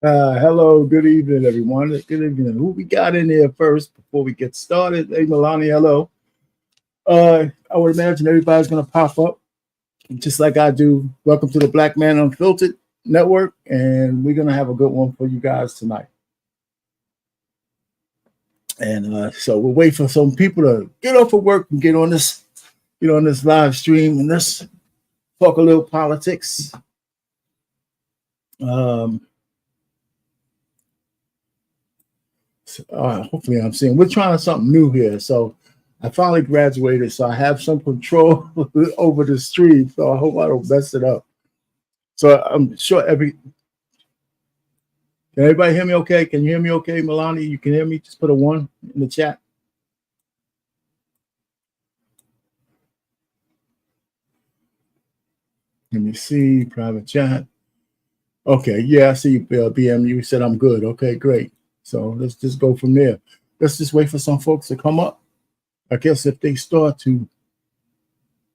Hello, good evening, everyone. Good evening. Who we got in there first before we get started? Hey, Milani, hello. I would imagine everybody's going to pop up just like I do. Welcome to the Black Man Unfiltered Network, and we're going to have a good one for you guys tonight. And so we'll wait for some people to get off of work and get on this live stream, and let's talk a little politics. Hopefully I'm seeing we're trying something new here. So I finally graduated, so I have some control over the stream. So I hope I don't mess it up. So I'm sure can everybody hear me okay? Can you hear me okay, Milani? You can hear me? Just put a 1 in the chat. Let me see, private chat. Okay, yeah, I see BM. You said I'm good. Okay, great. So let's just go from there. Let's just wait for some folks to come up. I guess if they start to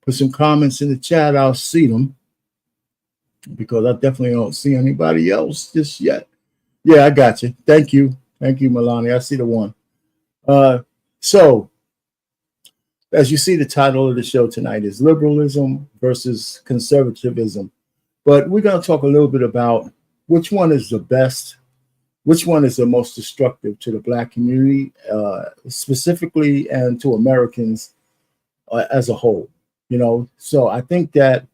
put some comments in the chat, I'll see them, because I definitely don't see anybody else just yet. Yeah, I got you. Thank you, Milani. I see the 1. So as you see, the title of the show tonight is Liberalism versus Conservatism. But we're going to talk a little bit about which one is the best, which one is the most destructive to the Black community, specifically, and to Americans as a whole. So I think that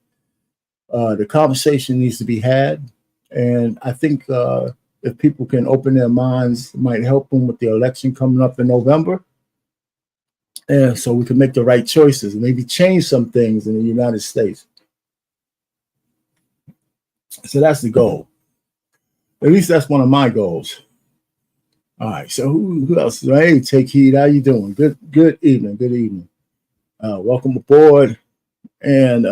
the conversation needs to be had, and I think if people can open their minds, it might help them with the election coming up in November, and so we can make the right choices and maybe change some things in the United States. So that's the goal. At least that's one of my goals. All right. So who else? Hey, Take Heed. How you doing? Good evening. Good evening. Welcome aboard. And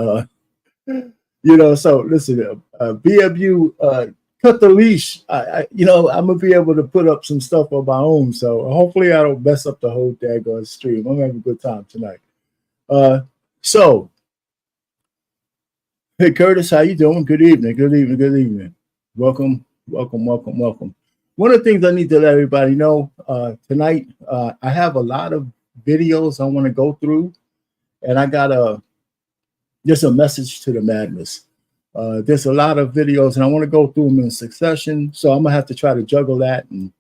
so listen, BMU cut the leash. I'm gonna be able to put up some stuff on my own. So hopefully I don't mess up the whole daggone stream. I'm having a good time tonight. So hey, Curtis, how you doing? Good evening. Good evening. Good evening. Welcome. One of the things I need to let everybody know tonight, I have a lot of videos I want to go through, and I got just a message to the madness. There's a lot of videos, and I want to go through them in succession, so I'm gonna have to try to juggle that and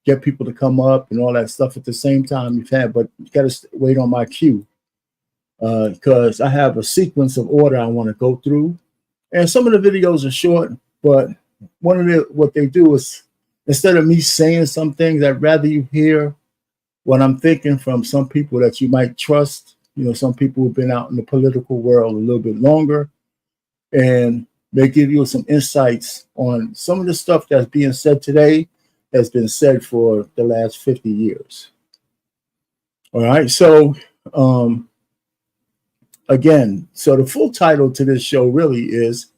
get people to come up and all that stuff at the same time but you got to wait on my cue, because I have a sequence of order I want to go through, and some of the videos are short, but what they do is, instead of me saying some things, I'd rather you hear what I'm thinking from some people that you might trust. Some people who've been out in the political world a little bit longer, and they give you some insights on some of the stuff that's being said today has been said for the last 50 years. All right. So again, so the full title to this show really is,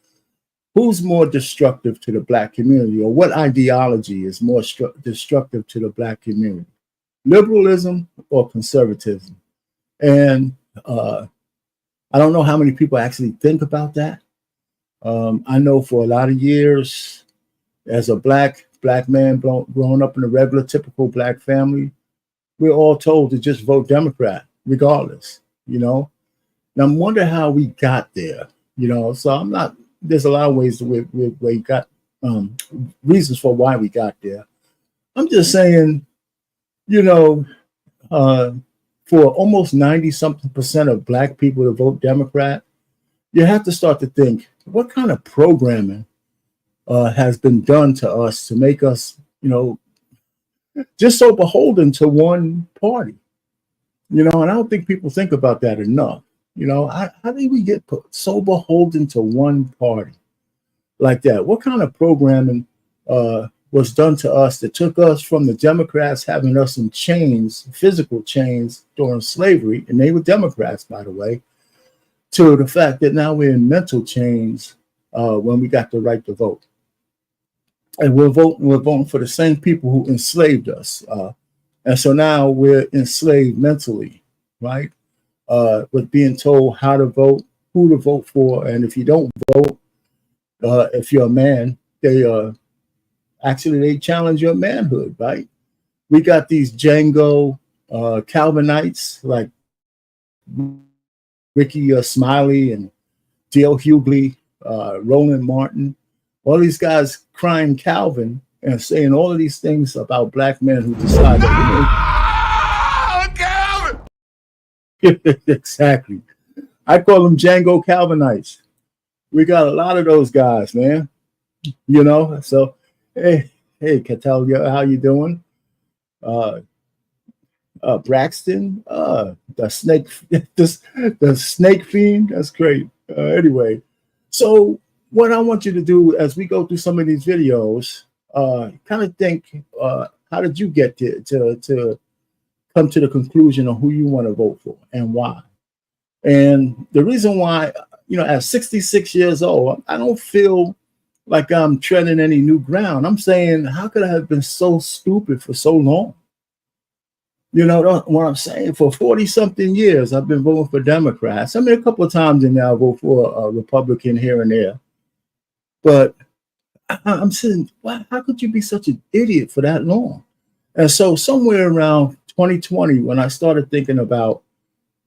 who's more destructive to the Black community, or what ideology is more destructive to the Black community, liberalism or conservatism? And I don't know how many people actually think about that. I know for a lot of years, as a black man growing up in a regular, typical Black family, we're all told to just vote Democrat regardless. Now I'm wondering how we got there. So I'm not. There's a lot of ways we got reasons for why we got there. I'm just saying, for almost 90-something% of Black people to vote Democrat, you have to start to think, what kind of programming has been done to us to make us, just so beholden to one party? And I don't think people think about that enough. How did we get so beholden to one party like that? What kind of programming was done to us that took us from the Democrats having us in chains, physical chains during slavery, and they were Democrats, by the way, to the fact that now we're in mental chains when we got the right to vote. And we're voting for the same people who enslaved us. And so now we're enslaved mentally, right? With being told how to vote, who to vote for, and if you don't vote, if you're a man, they Actually, they challenge your manhood, right? We got these Django Calvinites like Ricky Smiley and D.L. Hughley, Roland Martin, all these guys crying Calvin and saying all of these things about black men who decide that Calvin! Exactly. I call them Django Calvinites. We got a lot of those guys, man. You know, so hey, Catalia, how you doing? Uh, Braxton, the snake, the snake fiend. That's great. Anyway, so what I want you to do as we go through some of these videos, kind of think, how did you get to come to the conclusion of who you want to vote for and why? And the reason why, at 66 years old, I don't feel like I'm treading any new ground. I'm saying, how could I have been so stupid for so long? You know what I'm saying? For 40 something years, I've been voting for Democrats. I mean, a couple of times in there, I vote for a Republican here and there. But I'm saying, wow, how could you be such an idiot for that long? And so somewhere around 2020, when I started thinking about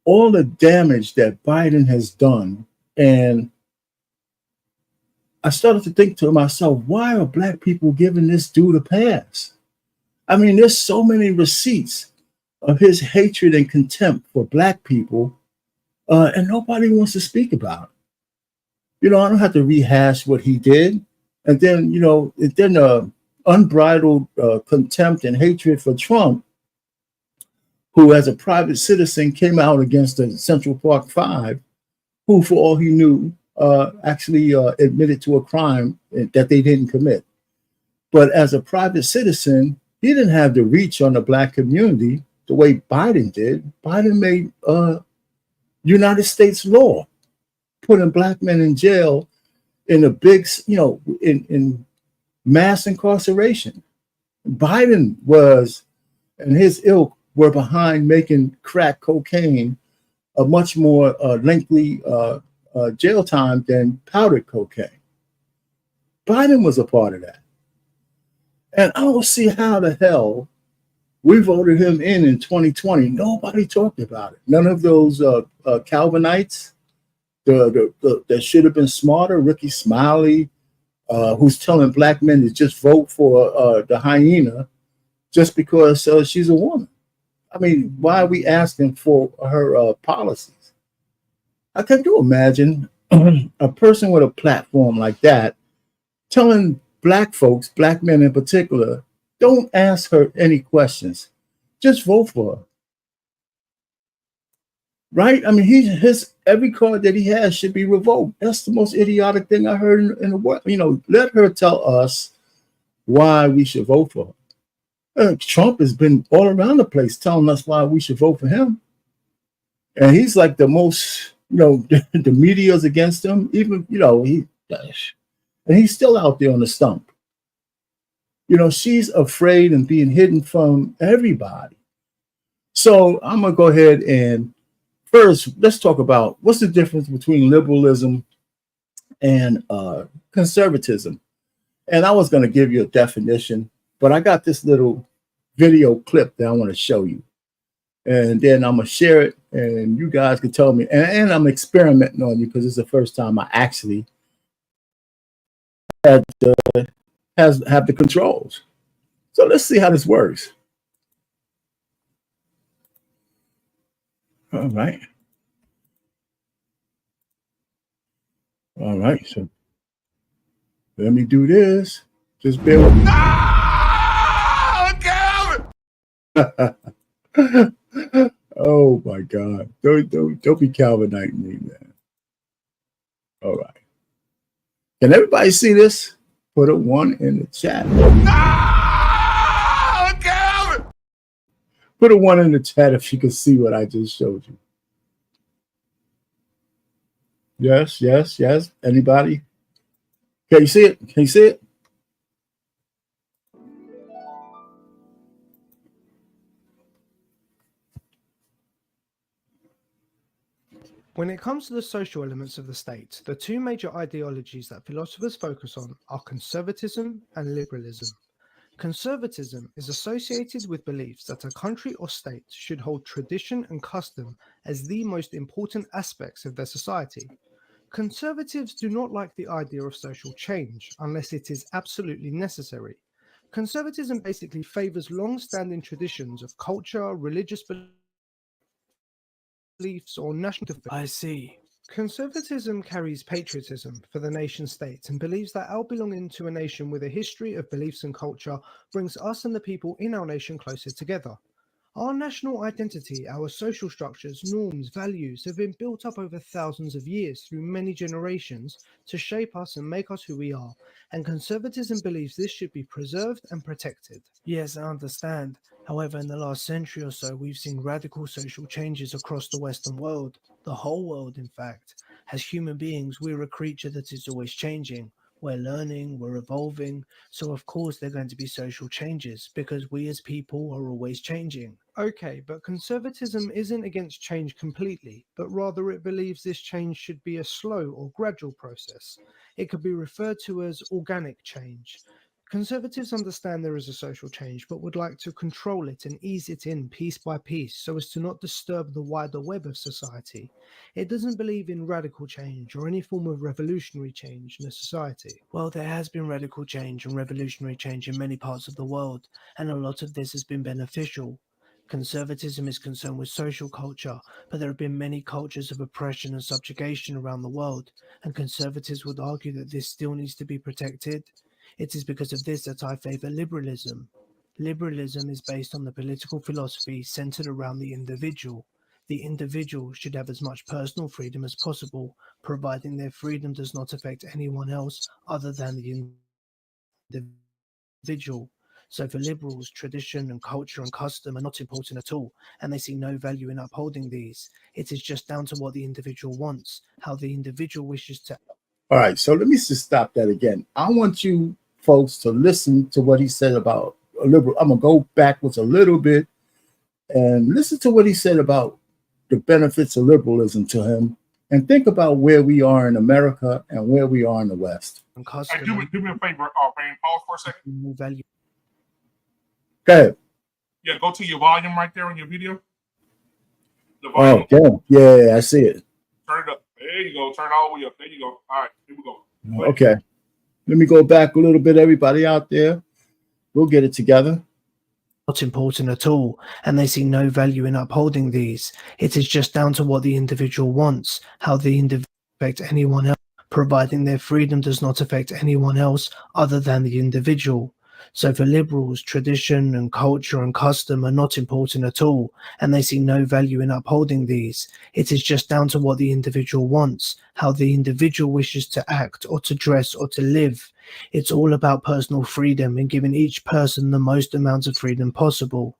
all the damage that Biden has done, and I started to think to myself, why are black people giving this dude a pass? I mean, there's so many receipts of his hatred and contempt for black people, and nobody wants to speak about it. I don't have to rehash what he did. And then, unbridled contempt and hatred for Trump, who as a private citizen came out against the Central Park Five, who, for all he knew, actually admitted to a crime that they didn't commit. But as a private citizen, he didn't have the reach on the black community the way Biden did. Biden made United States law, putting black men in jail in a big, in mass incarceration. Biden and his ilk were behind making crack cocaine a much more lengthy jail time than powdered cocaine. Biden was a part of that. And I don't see how the hell we voted him in 2020. Nobody talked about it. None of those Calvinites that should have been smarter, Ricky Smiley, who's telling black men to just vote for the hyena just because she's a woman. I mean, why are we asking for her policies? Can you imagine a person with a platform like that telling black folks, black men in particular, don't ask her any questions. Just vote for her. Right? I mean, his every card that he has should be revoked. That's the most idiotic thing I heard in the world. Let her tell us why we should vote for her. Trump has been all around the place telling us why we should vote for him. And he's like the most, the media's against him. Even, and he's still out there on the stump. She's afraid and being hidden from everybody. So I'm going to go ahead and first, let's talk about what's the difference between liberalism and conservatism. And I was going to give you a definition, but I got this little video clip that I want to show you. And then I'm going to share it, and you guys can tell me. And I'm experimenting on you because it's the first time I actually have the controls. So let's see how this works. All right. All right. So let me do this. Just bear with me. Oh my God. Don't be Calvinite me, man. All right. Can everybody see this? Put a 1 in the chat. Put a 1 in the chat if you can see what I just showed you. Yes, yes, yes. Anybody? Can you see it? Can you see it? When it comes to the social elements of the state, the two major ideologies that philosophers focus on are conservatism and liberalism. Conservatism is associated with beliefs that a country or state should hold tradition and custom as the most important aspects of their society. Conservatives do not like the idea of social change unless it is absolutely necessary. Conservatism basically favors long standing traditions of culture, religious beliefs, or national. I see. Conservatism carries patriotism for the nation state and believes that our belonging to a nation with a history of beliefs and culture brings us and the people in our nation closer together. Our national identity, our social structures, norms, values have been built up over thousands of years through many generations to shape us and make us who we are, and conservatism believes this should be preserved and protected. Yes, I understand. However, in the last century or so, we've seen radical social changes across the Western world. The whole world, in fact. As human beings, we're a creature that is always changing. We're learning, we're evolving. So, of course, there are going to be social changes because we as people are always changing. Okay, but conservatism isn't against change completely, but rather it believes this change should be a slow or gradual process. It could be referred to as organic change. Conservatives understand there is a social change, but would like to control it and ease it in piece by piece so as to not disturb the wider web of society. It doesn't believe in radical change or any form of revolutionary change in a society. Well, there has been radical change and revolutionary change in many parts of the world, and a lot of this has been beneficial. Conservatism is concerned with social culture, but there have been many cultures of oppression and subjugation around the world, and conservatives would argue that this still needs to be protected. It is because of this that I favor liberalism. Liberalism is based on the political philosophy centered around the individual. The individual should have as much personal freedom as possible, providing their freedom does not affect anyone else other than the individual. So for liberals, tradition and culture and custom are not important at all, and they see no value in upholding these. It is just down to what the individual wants, how the individual wishes to. All right, so let me just stop that again. I want you folks to listen to what he said about a liberal. I'm gonna go backwards a little bit and listen to what he said about the benefits of liberalism to him, and think about where we are in America and where we are in the West. And Hey, custom do me a favor, Payne. Pause for a second. and more value. Go ahead. Yeah, go to your volume right there on your video. The Oh, volume. yeah, I see it. Turn it up. There you go. Turn it all the way up. There you go. All right, here we go. Okay, let me go back a little bit. Everybody out there, we'll get it together. Not important at all, and they see no value in upholding these. It is just down to what the individual wants, how the individual affect anyone else, providing their freedom does not affect anyone else other than the individual. So for liberals, tradition and culture and custom are not important at all, and they see no value in upholding these. It is just down to what the individual wants, how the individual wishes to act or to dress or to live. It's all about personal freedom and giving each person the most amount of freedom possible.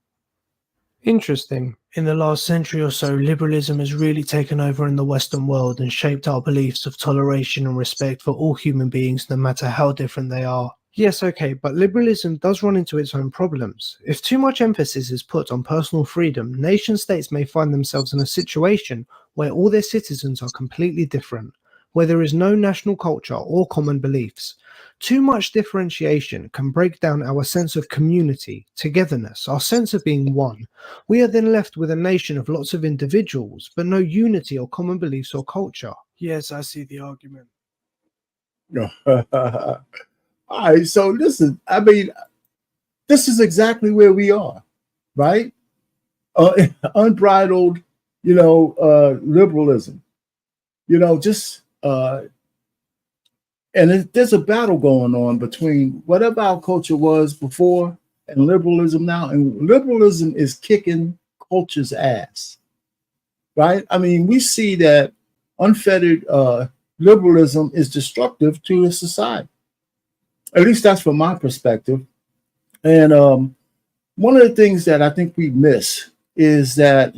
Interesting. In the last century or so, liberalism has really taken over in the Western world and shaped our beliefs of toleration and respect for all human beings, no matter how different they are. Yes, okay, but liberalism does run into its own problems. If too much emphasis is put on personal freedom, nation states may find themselves in a situation where all their citizens are completely different, where there is no national culture or common beliefs. Too much differentiation can break down our sense of community, togetherness, our sense of being one. We are then left with a nation of lots of individuals, but no unity or common beliefs or culture. Yes, I see the argument. All right, so listen, I mean, this is exactly where we are, right? Unbridled, liberalism, just and there's a battle going on between whatever our culture was before and liberalism now, and liberalism is kicking culture's ass, right? I mean, we see that unfettered liberalism is destructive to a society. At least that's from my perspective. And one of the things that I think we miss is that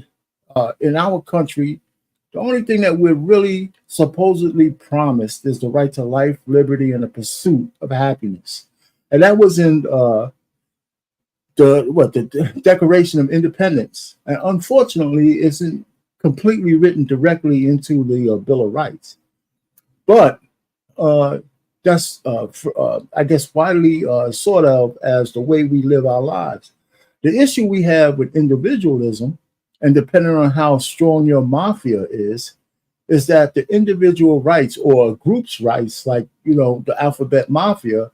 in our country, the only thing that we're really supposedly promised is the right to life, liberty, and the pursuit of happiness. And that was in the Declaration of Independence. And unfortunately, isn't completely written directly into the Bill of Rights. But that's, I guess, widely sort of as the way we live our lives. The issue we have with individualism, and depending on how strong your mafia is that the individual rights or a group's rights, like, the alphabet mafia,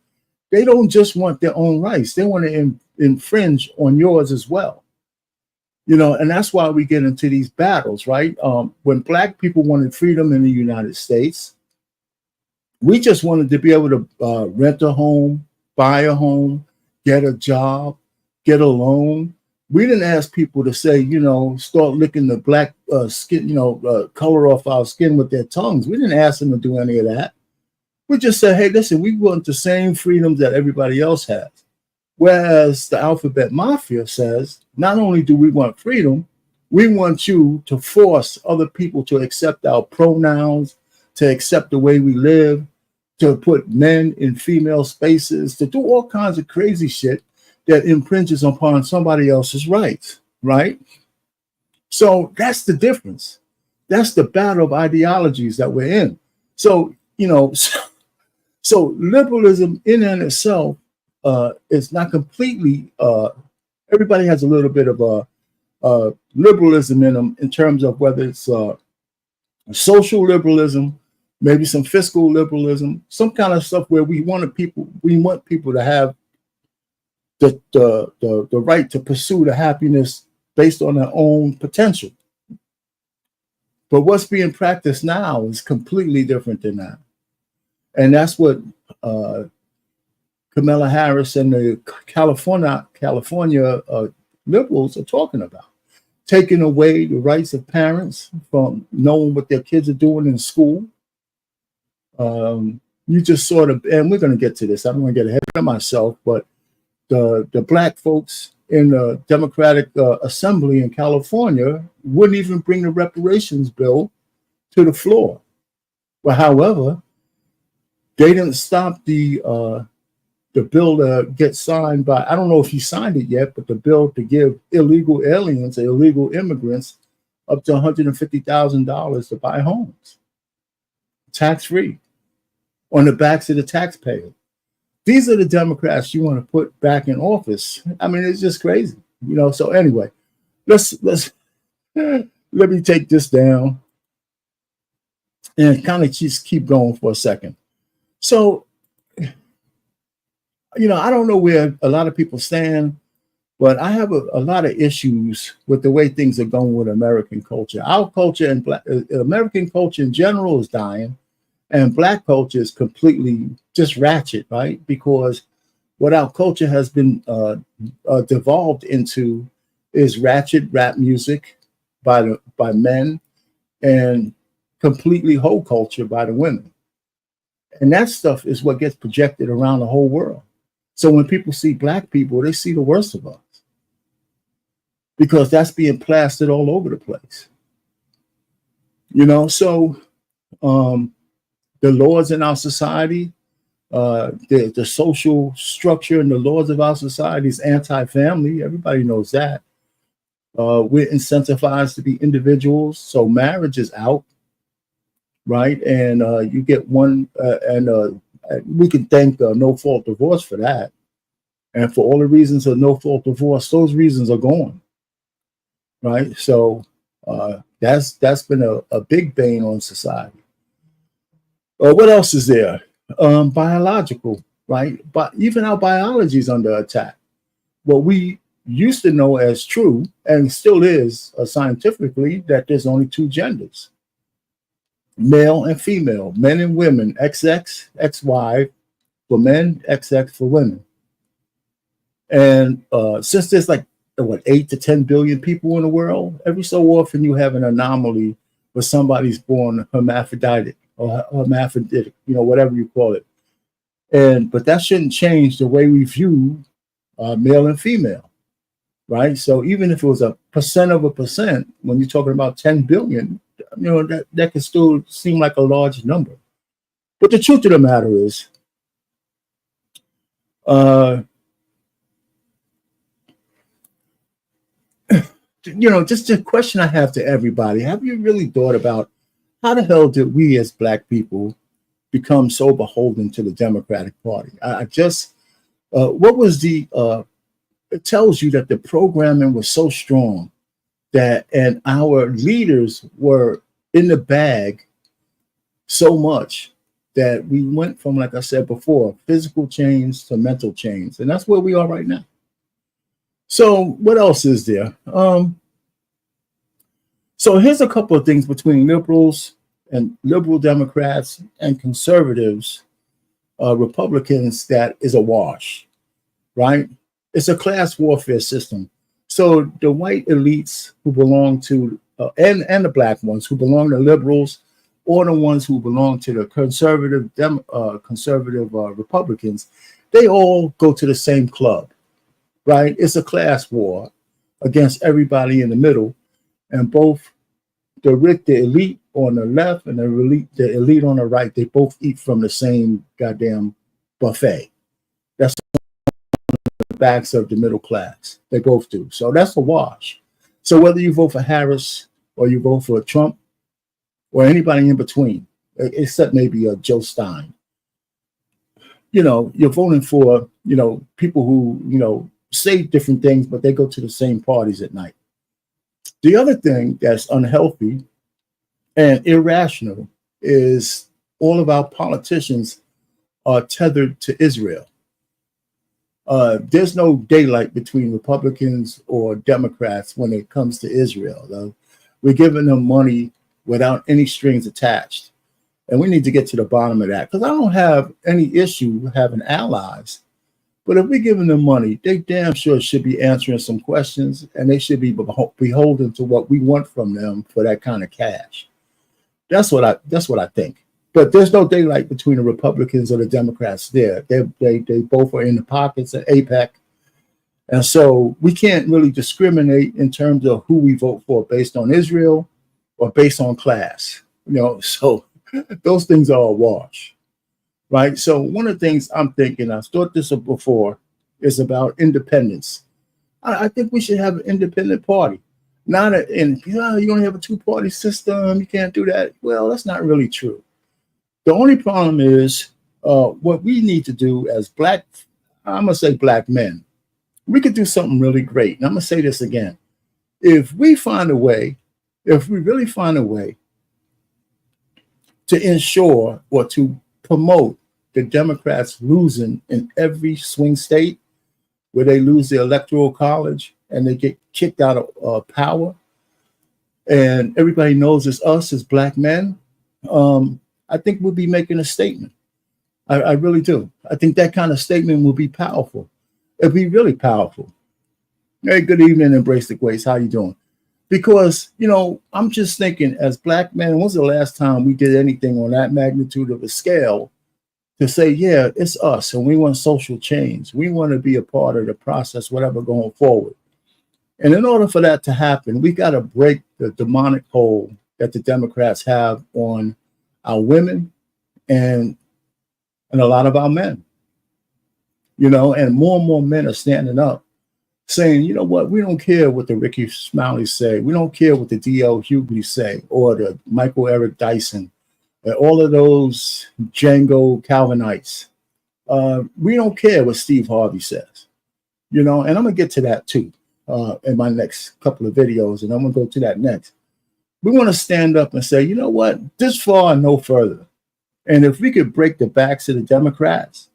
they don't just want their own rights. They want to infringe on yours as well. And that's why we get into these battles, right? When Black people wanted freedom in the United States, we just wanted to be able to rent a home, buy a home, get a job, get a loan. We didn't ask people to say, start licking the black skin, color off our skin with their tongues. We didn't ask them to do any of that. We just said, hey, listen, we want the same freedoms that everybody else has. Whereas the alphabet mafia says, not only do we want freedom, we want you to force other people to accept our pronouns, to accept the way we live, to put men in female spaces, to do all kinds of crazy shit that infringes upon somebody else's rights, right? So that's the difference. That's the battle of ideologies that we're in. So, so liberalism in and itself is not completely, everybody has a little bit of liberalism in them in terms of whether it's social liberalism, maybe some fiscal liberalism, some kind of stuff where we want people to have the right to pursue the happiness based on their own potential. But what's being practiced now is completely different than that. And that's what Kamala Harris and the California liberals are talking about. Taking away the rights of parents from knowing what their kids are doing in school. You just sort of, and we're going to get to this, I don't want to get ahead of myself, but the Black folks in the Democratic Assembly in California wouldn't even bring the reparations bill to the floor. But however, they didn't stop the bill to get signed by, I don't know if he signed it yet, but the bill to give illegal aliens, illegal immigrants, up to $150,000 to buy homes, tax-free, on the backs of the taxpayer. These are the Democrats you want to put back in office. I mean, it's just crazy, So anyway, let's let me take this down and kind of just keep going for a second. So, I don't know where a lot of people stand, but I have a lot of issues with the way things are going with American culture. Our culture and American culture in general is dying. And Black culture is completely just ratchet, right? Because what our culture has been devolved into is ratchet rap music by men and completely hoe culture by the women. And that stuff is what gets projected around the whole world. So when people see Black people, they see the worst of us because that's being plastered all over the place. So the laws in our society, the social structure and the laws of our society is anti-family. Everybody knows that. We're incentivized to be individuals. So marriage is out, right? And you get one, and we can thank no-fault divorce for that. And for all the reasons of no-fault divorce, those reasons are gone, right? So that's been a big bane on society. What else is there? Biological, right? But even our biology is under attack. What we used to know as true, and still is scientifically, that there's only two genders, male and female, men and women, XX, XY for men, XX for women. And since there's 8 to 10 billion people in the world, every so often you have an anomaly where somebody's born hermaphroditic or hermaphroditic, whatever you call it. But that shouldn't change the way we view male and female, right? So even if it was 1% of a percent, when you're talking about 10 billion, that can still seem like a large number. But the truth of the matter is, just a question I have to everybody. Have you really thought about how the hell did we as Black people become so beholden to the Democratic Party? What was it tells you that the programming was so strong and our leaders were in the bag so much that we went from, like I said before, physical change to mental change. And that's where we are right now. So what else is there? So here's a couple of things between liberals and liberal Democrats and conservatives, Republicans, that is a wash, right? It's a class warfare system. So the white elites who belong to, and the Black ones who belong to liberals, or the ones who belong to the conservative Republicans, they all go to the same club, right? It's a class war against everybody in the middle, and both the elite on the left and the elite on the right, they both eat from the same goddamn buffet. That's the backs of the middle class. They both do. So that's a wash. So whether you vote for Harris or you vote for Trump or anybody in between, except maybe Joe Stein, you're voting for, people who, say different things, but they go to the same parties at night. The other thing that's unhealthy and irrational is all of our politicians are tethered to Israel. There's no daylight between Republicans or Democrats when it comes to Israel, though. We're giving them money without any strings attached. And we need to get to the bottom of that, because I don't have any issue having allies. But if we're giving them money, they damn sure should be answering some questions, and they should be beholden to what we want from them for that kind of cash. That's what I think. But there's no daylight between the Republicans or the Democrats there. They both are in the pockets of AIPAC. And so we can't really discriminate in terms of who we vote for based on Israel or based on class. So those things are a wash. Right. So one of the things I'm thinking, I've thought this before, is about independence. I think we should have an independent party. Not you don't have a two-party system. You can't do that. Well, that's not really true. The only problem is what we need to do as I'm going to say Black men, we could do something really great. And I'm going to say this again. If we really find a way to ensure or to promote the Democrats losing in every swing state where they lose the electoral college and they get kicked out of power, and everybody knows it's us as Black men, I think we'll be making a statement. I really do. I think that kind of statement will be powerful. It'll be really powerful. Hey, good evening, Embrace the Grace. How you doing? Because, I'm just thinking, as Black men, when's the last time we did anything on that magnitude of a scale to say, yeah, it's us and we want social change. We want to be a part of the process, whatever, going forward. And in order for that to happen, we got to break the demonic hold that the Democrats have on our women and a lot of our men. And more men are standing up saying, you know what, we don't care what the Ricky Smileys say. We don't care what the D.L. Hughley say or the Michael Eric Dyson. All of those Django Calvinites. We don't care what Steve Harvey says, and I'm going to get to that too in my next couple of videos, and I'm going to go to that next. We want to stand up and say, you know what, this far and no further. And if we could break the backs of the Democrats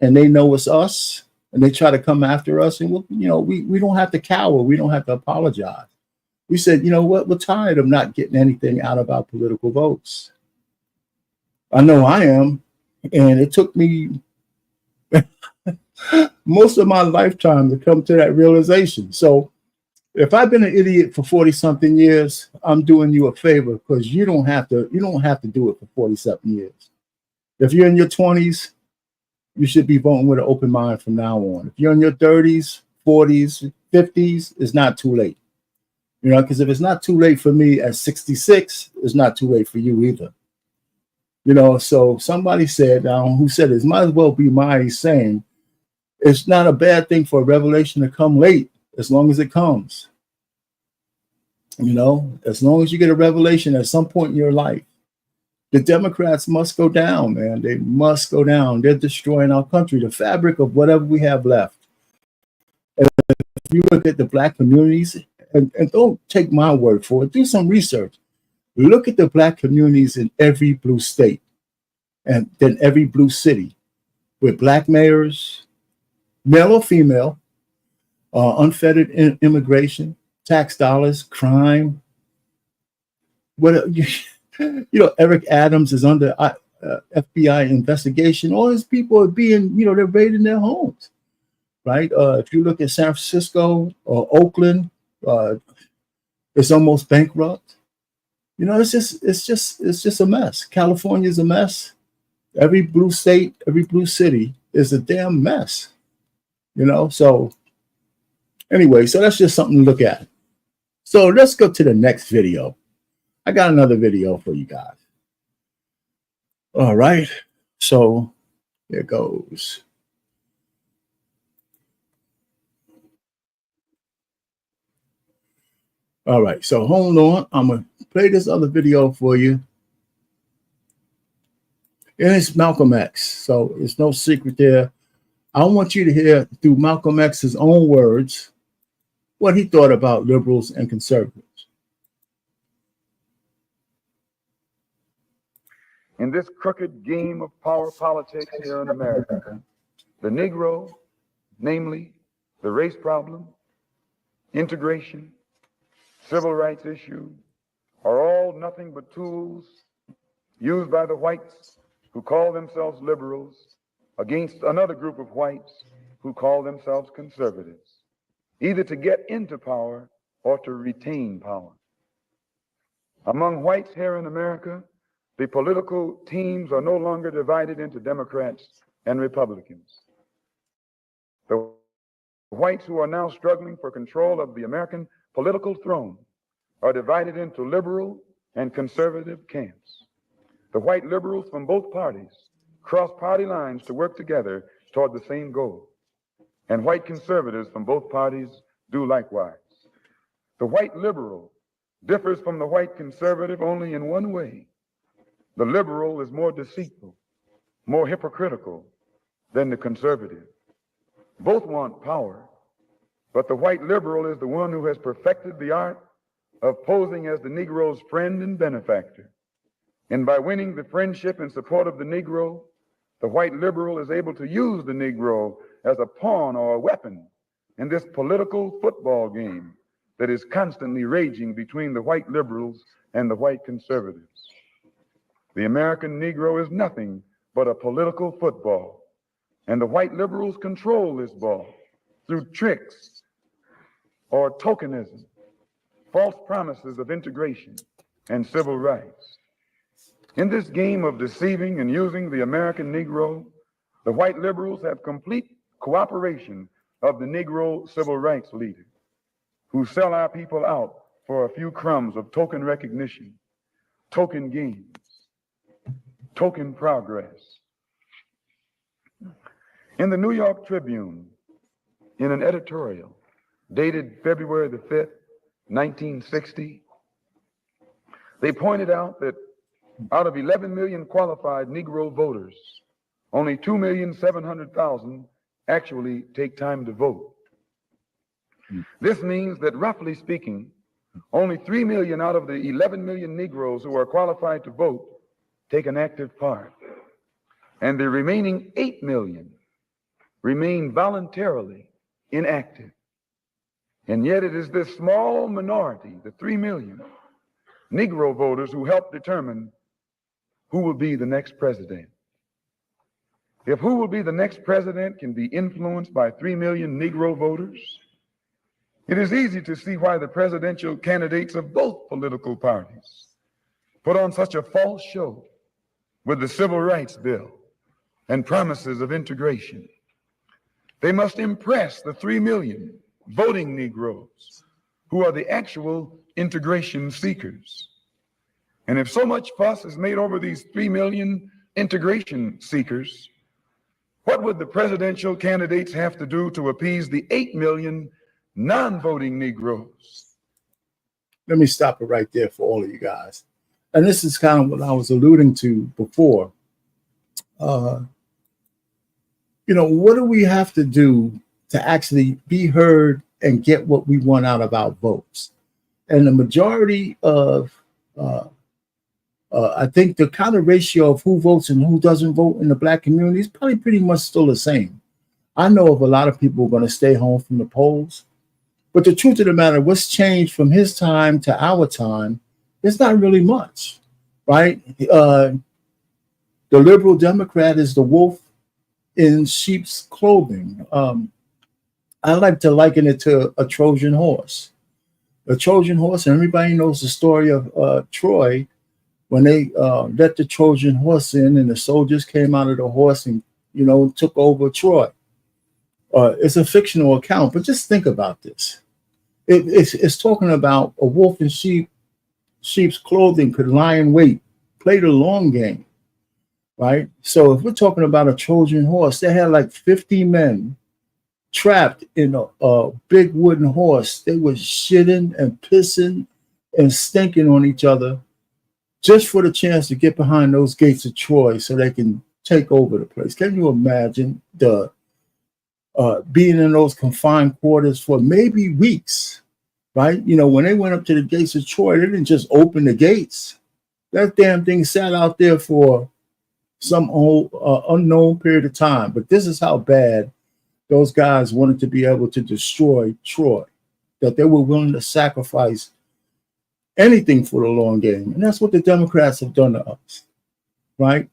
and they know it's us and they try to come after us, and we don't have to cower. We don't have to apologize. We said, you know what, we're tired of not getting anything out of our political votes. I know I am, and it took me most of my lifetime to come to that realization. So if I've been an idiot for 40-something years, I'm doing you a favor, because you don't have to do it for 40-something years. If you're in your 20s, you should be voting with an open mind from now on. If you're in your 30s, 40s, 50s, it's not too late. Because if it's not too late for me at 66, it's not too late for you either. So somebody said, who said it might as well be my saying, it's not a bad thing for a revelation to come late as long as it comes. You know, as long as you get a revelation at some point in your life, the Democrats must go down, man. They must go down. They're destroying our country, the fabric of whatever we have left. And if you look at the black communities, and don't take my word for it, do some research. Look at the black communities in every blue state and then every blue city with black mayors, male or female, unfettered immigration, tax dollars, crime. What you know, Eric Adams is under FBI investigation. All his people are being, you know, they're raiding their homes, right? If you look at San Francisco or Oakland, it's almost bankrupt. You know, it's just a mess. California is a mess. Every blue state, every blue city is a damn mess. You know, so anyway, so that's just something to look at. So let's go to the next video. I got another video for you guys. All right, so here goes. All right, so hold on. I'm going to play this other video for you. And it's Malcolm X, so it's no secret there. I want you to hear through Malcolm X's own words what he thought about liberals and conservatives. In this crooked game of power politics here in America, the Negro, namely the race problem, integration, civil rights issue, are all nothing but tools used by the whites who call themselves liberals against another group of whites who call themselves conservatives, either to get into power or to retain power. Among whites here in America, the political teams are no longer divided into Democrats and Republicans. The whites who are now struggling for control of the American political throne are divided into liberal and conservative camps. The white liberals from both parties cross party lines to work together toward the same goal, and white conservatives from both parties do likewise. The white liberal differs from the white conservative only in one way. The liberal is more deceitful, more hypocritical than the conservative. Both want power, but the white liberal is the one who has perfected the art of posing as the Negro's friend and benefactor. And by winning the friendship and support of the Negro, the white liberal is able to use the Negro as a pawn or a weapon in this political football game that is constantly raging between the white liberals and the white conservatives. The American Negro is nothing but a political football, and the white liberals control this ball through tricks or tokenism, false promises of integration and civil rights. In this game of deceiving and using the American Negro, the white liberals have complete cooperation of the Negro civil rights leaders who sell our people out for a few crumbs of token recognition, token gains, token progress. In the New York Tribune, in an editorial dated February the 5th, 1960, they pointed out that out of 11 million qualified Negro voters, only 2,700,000 actually take time to vote. This means that, roughly speaking, only 3 million out of the 11 million Negroes who are qualified to vote take an active part, and the remaining 8 million remain voluntarily inactive. And yet it is this small minority, the 3 million Negro voters, who help determine who will be the next president. If who will be the next president can be influenced by 3 million Negro voters, it is easy to see why the presidential candidates of both political parties put on such a false show with the Civil Rights Bill and promises of integration. They must impress the 3 million voting Negroes who are the actual integration seekers. And if so much fuss is made over these 3 million integration seekers, what would the presidential candidates have to do to appease the 8 million non-voting Negroes let me stop it right there for all of you guys. And this is kind of what I was alluding to before. What do we have to do to actually be heard and get what we want out of our votes? And the majority of, I think the kind of ratio of who votes and who doesn't vote in the Black community is probably pretty much still the same. I know of a lot of people who are going to stay home from the polls. But the truth of the matter, what's changed from his time to our time is not really much, right? The liberal Democrat is the wolf in sheep's clothing. I like to liken it to a Trojan horse. A Trojan horse, and everybody knows the story of Troy, when they let the Trojan horse in and the soldiers came out of the horse and, took over Troy. It's a fictional account, but just think about this. It's talking about a wolf in sheep's clothing could lie in wait, play the long game, right? So if we're talking about a Trojan horse, they had like 50 men trapped in a big wooden horse. They were shitting and pissing and stinking on each other just for the chance to get behind those gates of Troy so they can take over the place. Can you imagine the being in those confined quarters for maybe weeks, right? When they went up to the gates of Troy, they didn't just open the gates. That damn thing sat out there for some unknown period of time. But this is how bad those guys wanted to be able to destroy Troy, that they were willing to sacrifice anything for the long game. And that's what the Democrats have done to us, right?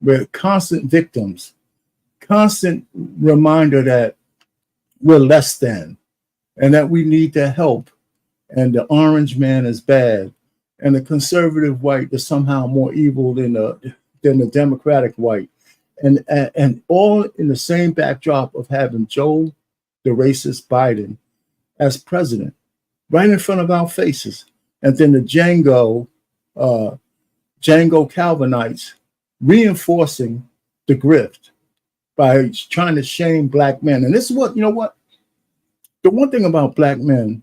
We're constant victims. Constant reminder that we're less than and that we need their help, and the orange man is bad and the conservative white is somehow more evil than the democratic white, and all in the same backdrop of having Joe the racist Biden as president right in front of our faces, and then the Django Calvinites reinforcing the grift by trying to shame Black men. And this is what, the one thing about Black men,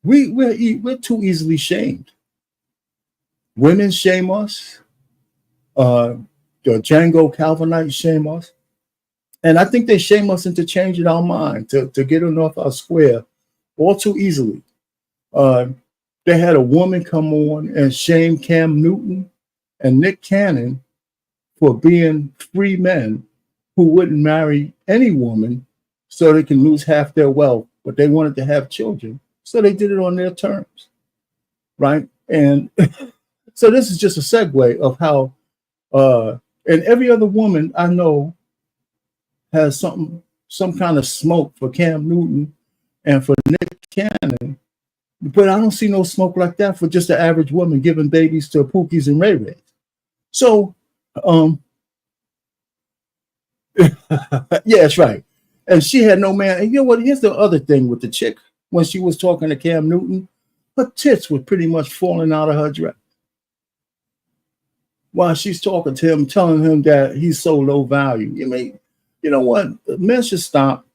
we're too easily shamed. Women shame us. The Django Calvinites shame us. And I think they shame us into changing our mind to get on off our square all too easily. They had a woman come on and shame Cam Newton and Nick Cannon for being free men who wouldn't marry any woman so they can lose half their wealth, but they wanted to have children, so they did it on their terms, right? And so this is just a segue of how, and every other woman I know has some kind of smoke for Cam Newton and for Nick Cannon, but I don't see no smoke like that for just the average woman giving babies to Pookies and Ray Rays. So, yeah, that's right. And she had no man. And you know what? Here's the other thing with the chick. When she was talking to Cam Newton, her tits were pretty much falling out of her dress while she's talking to him, telling him that he's so low value. You know what? Men should stop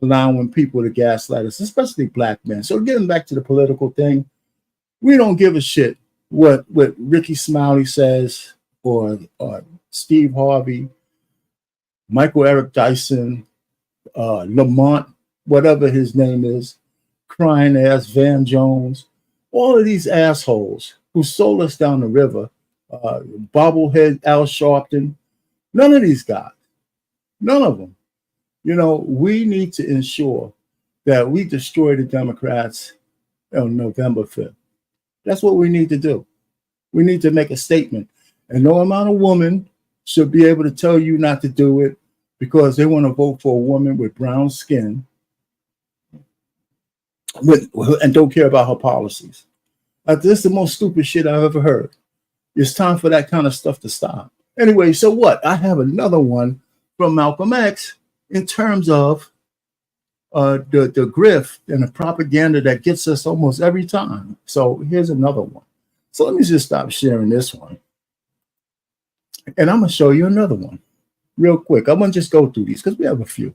allowing people to gaslight us, especially Black men. So getting back to the political thing, we don't give a shit what Ricky Smiley says or Steve Harvey, Michael Eric Dyson, Lamont, whatever his name is, crying ass Van Jones, all of these assholes who sold us down the river, bobblehead Al Sharpton, none of these guys, none of them. We need to ensure that we destroy the Democrats on November 5th. That's what we need to do. We need to make a statement. And no amount of woman should be able to tell you not to do it because they want to vote for a woman with brown skin and don't care about her policies. This is the most stupid shit I've ever heard. It's time for that kind of stuff to stop. Anyway, so what? I have another one from Malcolm X in terms of the grift and the propaganda that gets us almost every time. So here's another one. So let me just stop sharing this one. And I'm going to show you another one real quick. I'm going to just go through these because we have a few.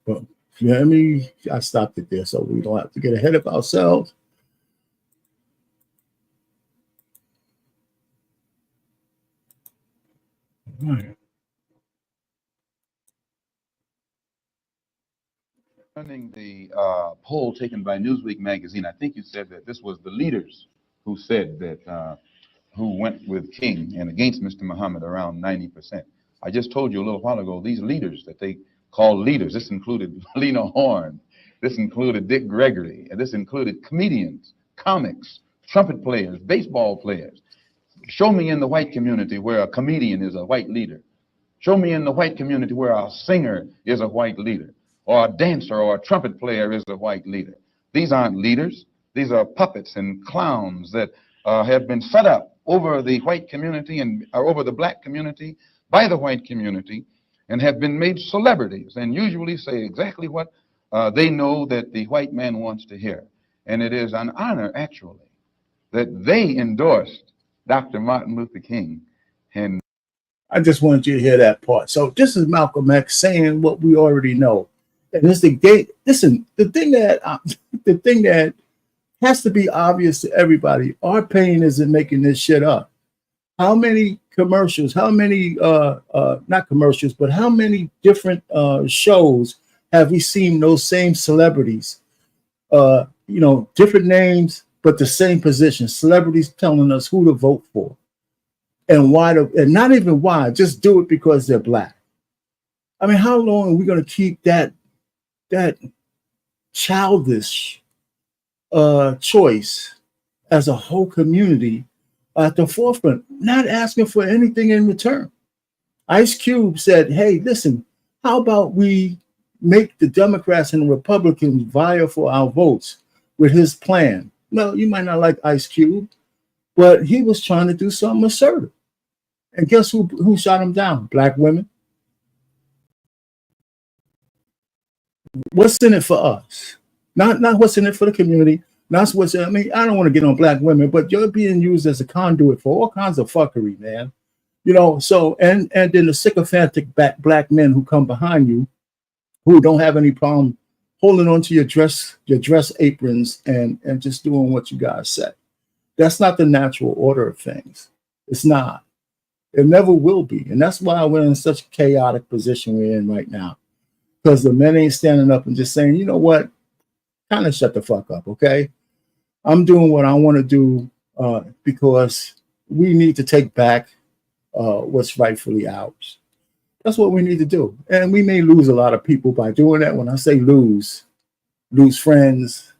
But I stopped it there so we don't have to get ahead of ourselves. All right. Concerning the poll taken by Newsweek magazine, I think you said that this was the leaders who said that, who went with King and against Mr. Muhammad around 90%. I just told you a little while ago, these leaders that they call leaders, this included Lena Horne, this included Dick Gregory, and this included comedians, comics, trumpet players, baseball players. Show me in the white community where a comedian is a white leader. Show me in the white community where a singer is a white leader, or a dancer or a trumpet player is a white leader. These aren't leaders. These are puppets and clowns that have been set up over the white community and over the black community by the white community and have been made celebrities and usually say exactly what they know that the white man wants to hear. And it is an honor, actually, that they endorsed Dr. Martin Luther King. And I just wanted you to hear that part. So this is Malcolm X saying what we already know. And this the gate. Listen, the thing that has to be obvious to everybody. Our Payne isn't making this shit up. How many commercials? How many not commercials, but how many different shows have we seen those same celebrities? Different names, but the same position. Celebrities telling us who to vote for. And why, and not even why, just do it because they're black. I mean, how long are we going to keep that childish choice as a whole community at the forefront, not asking for anything in return? Ice Cube said, hey, listen, how about we make the Democrats and the Republicans vie for our votes with his plan? Well, you might not like Ice Cube, but he was trying to do something assertive. And guess who shot him down? Black women. What's in it for us? Not what's in it for the community. Not what's in it. I mean, I don't want to get on black women, but you're being used as a conduit for all kinds of fuckery, man. So and then the sycophantic black men who come behind you, who don't have any problem holding on to your dress aprons and just doing what you guys say. That's not the natural order of things. It's not. It never will be. And that's why we're in such a chaotic position we're in right now. Because the men ain't standing up and just saying, you know what, kind of shut the fuck up, okay? I'm doing what I want to do because we need to take back what's rightfully ours. That's what we need to do. And we may lose a lot of people by doing that. When I say lose friends,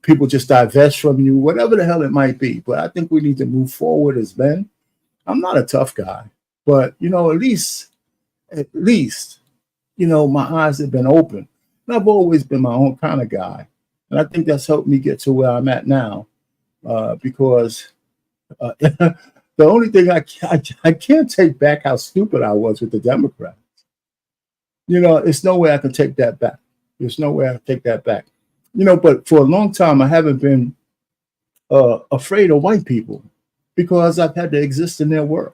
people just divest from you, whatever the hell it might be. But I think we need to move forward as men. I'm not a tough guy, but at least, my eyes have been open. And I've always been my own kind of guy. And I think that's helped me get to where I'm at now because the only thing I can't take back how stupid I was with the Democrats. It's no way I can take that back. There's no way I can take that back. But for a long time, I haven't been afraid of white people because I've had to exist in their world.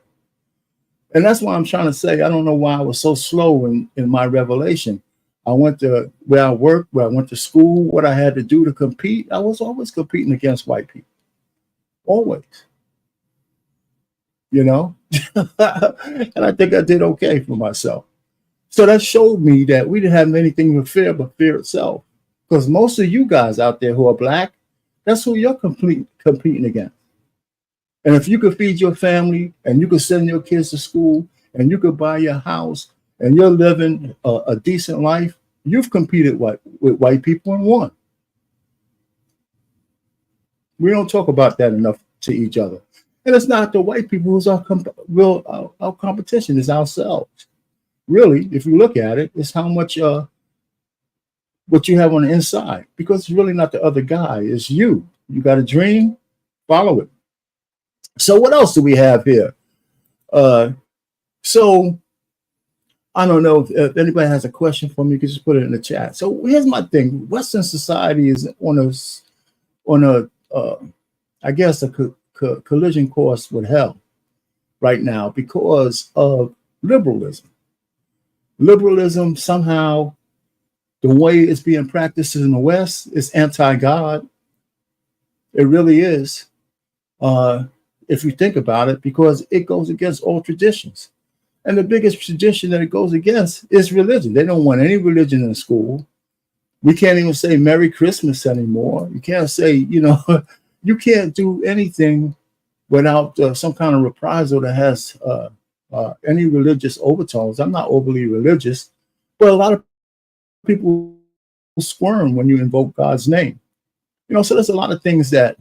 And that's why I'm trying to say, I don't know why I was so slow in my revelation. I went to where I worked, where I went to school, what I had to do to compete. I was always competing against white people. Always. And I think I did okay for myself. So that showed me that we didn't have anything to fear but fear itself. Because most of you guys out there who are black, that's who you're competing against. And if you could feed your family and you could send your kids to school and you could buy your house and you're living a decent life, you've competed with white people and won. We don't talk about that enough to each other. And it's not the white people who's our competition, it's ourselves. Really, if you look at it, it's how much what you have on the inside, because it's really not the other guy, it's you. You got a dream, follow it. So what else do we have here? So I don't know if anybody has a question for me, you can just put it in the chat. So here's my thing. Western society is on a I guess a collision course with hell right now because of liberalism. Liberalism somehow, the way it's being practiced in the West, is anti-God. It really is. If you think about it, because it goes against all traditions. And the biggest tradition that it goes against is religion. They don't want any religion in school. We can't even say Merry Christmas anymore. You can't say, you can't do anything without some kind of reprisal that has any religious overtones. I'm not overly religious, but a lot of people squirm when you invoke God's name. So there's a lot of things that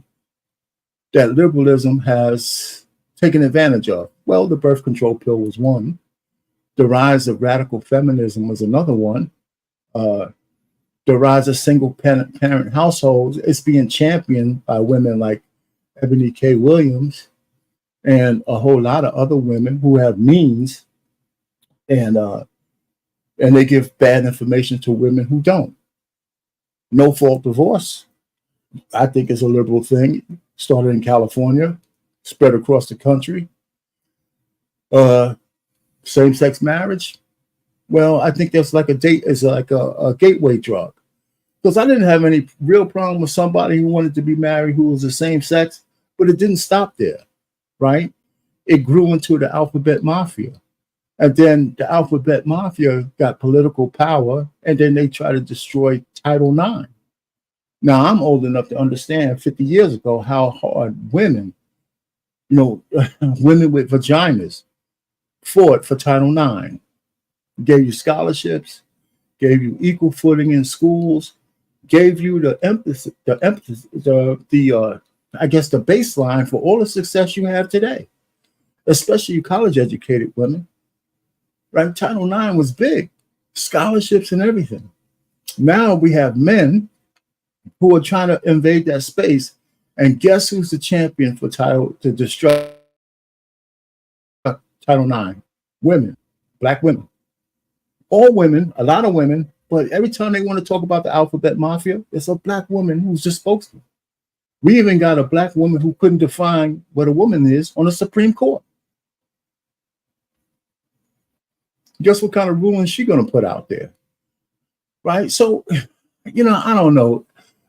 liberalism has taken advantage of. Well, the birth control pill was one. The rise of radical feminism was another one. The rise of single parent households is being championed by women like Ebony K. Williams and a whole lot of other women who have means, and they give bad information to women who don't. No-fault divorce, I think, is a liberal thing. Started in California, spread across the country. Same-sex marriage, well, I think that's like a gateway drug. Because I didn't have any real problem with somebody who wanted to be married who was the same sex, but it didn't stop there, right? It grew into the alphabet mafia. And then the alphabet mafia got political power, and then they tried to destroy Title IX. Now, I'm old enough to understand 50 years ago how hard women, women with vaginas, fought for Title IX. Gave you scholarships, gave you equal footing in schools, gave you the baseline for all the success you have today, especially you college-educated women. Right? Title IX was big, scholarships and everything. Now we have men who are trying to invade that space, and guess who's the champion for to destroy Title IX? Women, Black women. All women, a lot of women, but every time they want to talk about the alphabet mafia, it's a Black woman who's the spokesman. We even got a Black woman who couldn't define what a woman is on the Supreme Court. Guess what kind of ruling she's going to put out there? Right? So, I don't know.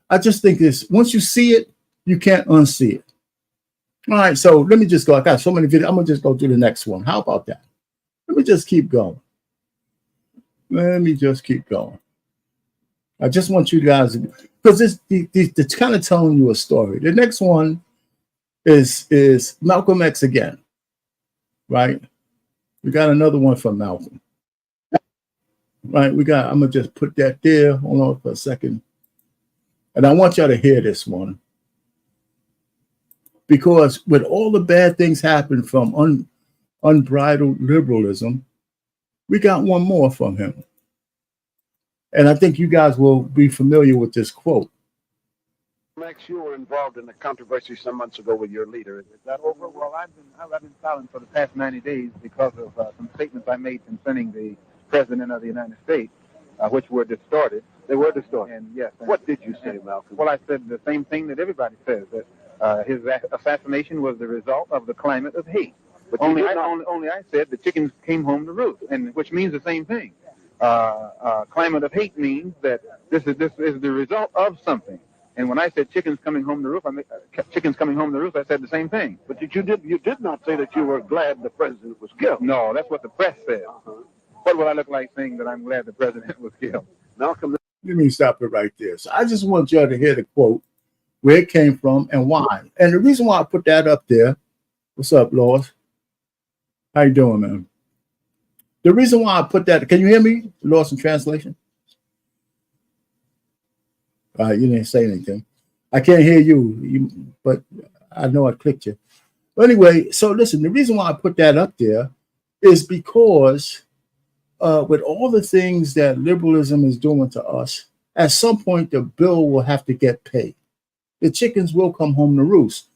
I just think this, once you see it, you can't unsee it. All right, so let me just go. I got so many videos. I'm going to just go to the next one. How about that? Let me just keep going. I just want you guys, because it's kind of telling you a story. The next one is Malcolm X again, right? We got another one from Malcolm. Right, I'm going to just put that there. Hold on for a second. And I want y'all to hear this one. Because with all the bad things happen from unbridled liberalism, we got one more from him. And I think you guys will be familiar with this quote. Max, you were involved in a controversy some months ago with your leader. Is that over? Well, I've been silent for the past 90 days because of some statements I made concerning the President of the United States, which were distorted. They were distorted. And yes. What did you say, Malcolm? Well, I said the same thing that everybody says, that his assassination was the result of the climate of hate. But only I said the chickens came home to roost, and which means the same thing. Climate of hate means that this is the result of something. And when I said chickens coming home to roost, I said the same thing. But you did not say that you were glad the president was killed. No, that's what the press said. What would I look like saying that I'm glad the president was killed? Malcolm, let me stop it right there. So I just want y'all to hear the quote, where it came from and why. And the reason why I put that up there, what's up, Lois? How you doing, man? The reason why I put that, can you hear me? Lost in translation? You didn't say anything. I can't hear you, but I know I clicked you. But anyway, so listen, the reason why I put that up there is because with all the things that liberalism is doing to us, at some point the bill will have to get paid. The chickens will come home to roost.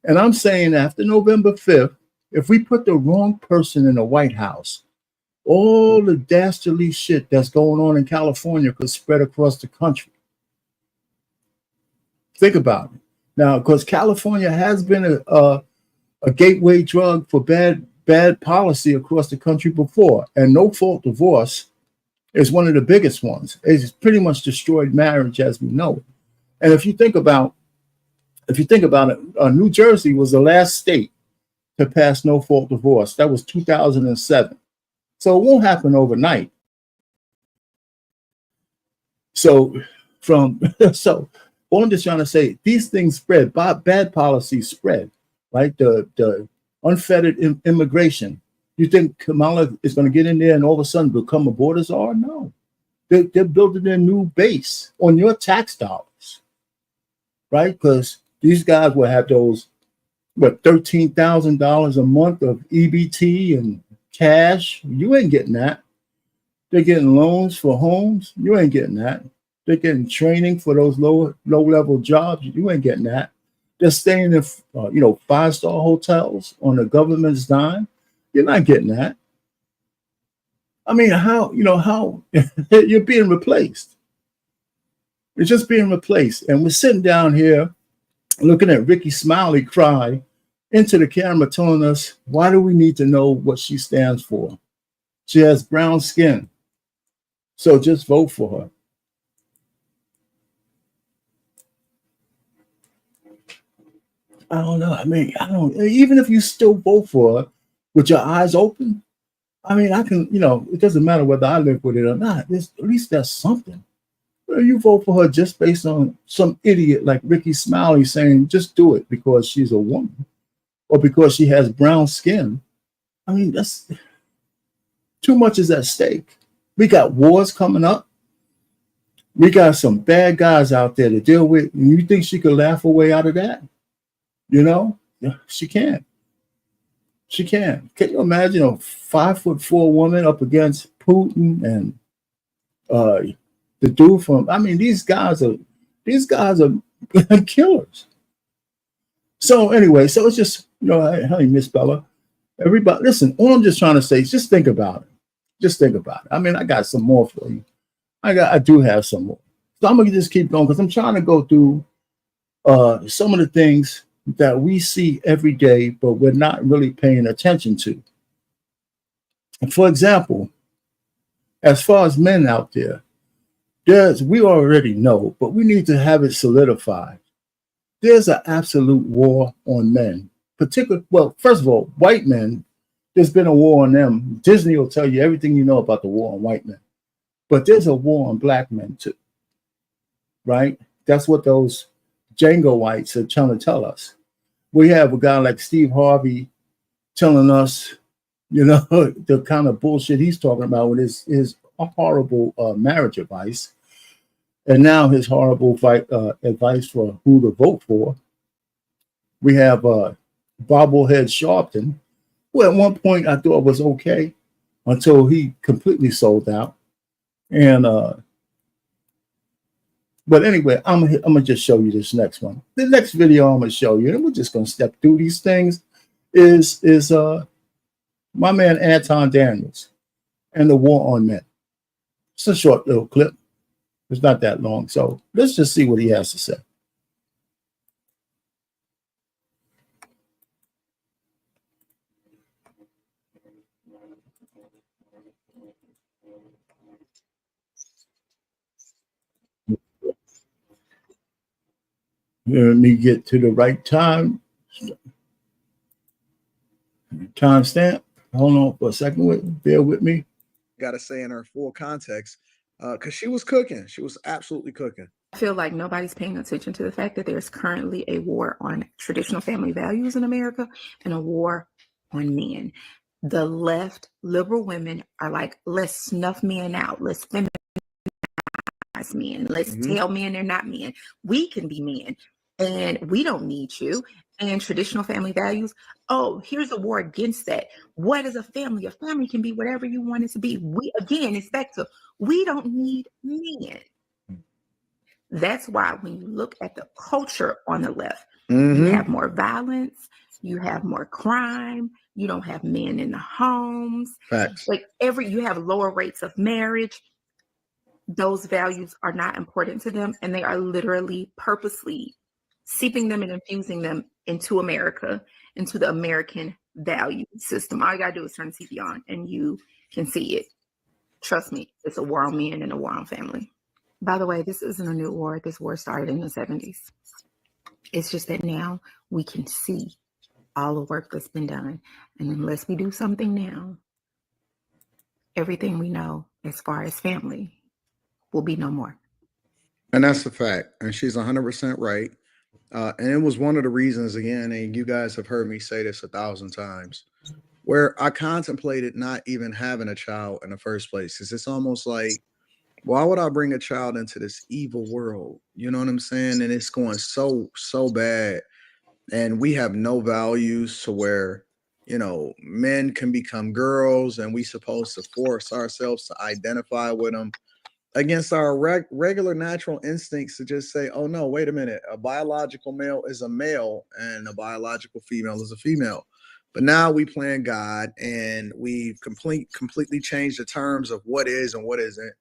And I'm saying after November 5th, if we put the wrong person in the White House, all the dastardly shit that's going on in California could spread across the country. Think about it. Now, because California has been a gateway drug for bad policy across the country before, and no-fault divorce It's one of the biggest ones. It's pretty much destroyed marriage as we know it. And if you think about it, New Jersey was the last state to pass no-fault divorce. That was 2007. So it won't happen overnight. So so all I'm just trying to say, these things spread, bad policies spread, right? The unfettered immigration. You think Kamala is going to get in there and all of a sudden become a border czar? No. They're building a new base on your tax dollars, right? Because these guys will have those, $13,000 a month of EBT and cash. You ain't getting that. They're getting loans for homes. You ain't getting that. They're getting training for those low-level jobs. You ain't getting that. They're staying in, 5-star hotels on the government's dime. You're not getting that. I mean, how you're being replaced. You're just being replaced. And we're sitting down here looking at Ricky Smiley cry into the camera telling us, why do we need to know what she stands for? She has brown skin. So just vote for her. I don't know. I mean, even if you still vote for her with your eyes open, I mean, I can, it doesn't matter whether I live with it or not. At least that's something. You vote for her just based on some idiot like Ricky Smiley saying, just do it because she's a woman or because she has brown skin. I mean, that's too much is at stake. We got wars coming up. We got some bad guys out there to deal with. And you think she could laugh her way out of that? She can't. She can. Can you imagine a 5'4" woman up against Putin and the dude from? I mean, these guys are killers. So anyway, so it's just hey, Miss Bella, everybody, listen. All I'm just trying to say is just think about it. Just think about it. I mean, I got some more for you. I do have some more. So I'm gonna just keep going because I'm trying to go through some of the things that we see every day, but we're not really paying attention to. And for example, as far as men out there, we already know, but we need to have it solidified. There's an absolute war on men. First of all, white men, there's been a war on them. Disney will tell you everything you know about the war on white men. But there's a war on black men too, right? That's what those Django whites are trying to tell us. We have a guy like Steve Harvey telling us, the kind of bullshit he's talking about with his horrible marriage advice, and now his horrible advice for who to vote for. We have Bobblehead Sharpton, who at one point I thought was okay until he completely sold out. And but anyway, I'm gonna just show you this next one. The next video I'm gonna show you, and we're just gonna step through these things, is my man Anton Daniels and the war on men. It's a short little clip. It's not that long, so let's just see what he has to say. Let me get to the right time stamp. Hold on for a second. Bear with me. Got to say in her full context, because she was cooking. She was absolutely cooking. I feel like nobody's paying attention to the fact that there's currently a war on traditional family values in America and a war on men. The left, liberal women are like, let's snuff men out. Let's feminize men. Let's tell men they're not men. We can be men and we don't need you. And traditional family values, oh, here's a war against that. What is a family? A family can be whatever you want it to be. It's back to, we don't need men. That's why when you look at the culture on the left, you have more violence, you have more crime, you don't have men in the homes. Facts. You have lower rates of marriage. Those values are not important to them, and they are literally purposely seeping them and infusing them into America, into the American value system. All you gotta do is turn the TV on and you can see it. Trust me, it's a war on men and a war on family. By the way, this isn't a new war. This war started in the 70s. It's just that now we can see all the work that's been done. And unless we do something now, everything we know as far as family will be no more. And that's a fact. And she's 100% right. And it was one of the reasons, again, and you guys have heard me say this 1,000 times, where I contemplated not even having a child in the first place. Because it's almost like, why would I bring a child into this evil world? You know what I'm saying? And it's going so bad. And we have no values to where, you know, men can become girls and we supposed to force ourselves to identify with them against our regular natural instincts to just say, oh no, wait a minute, a biological male is a male and a biological female is a female. But now we playing God and we've completely changed the terms of what is and what isn't.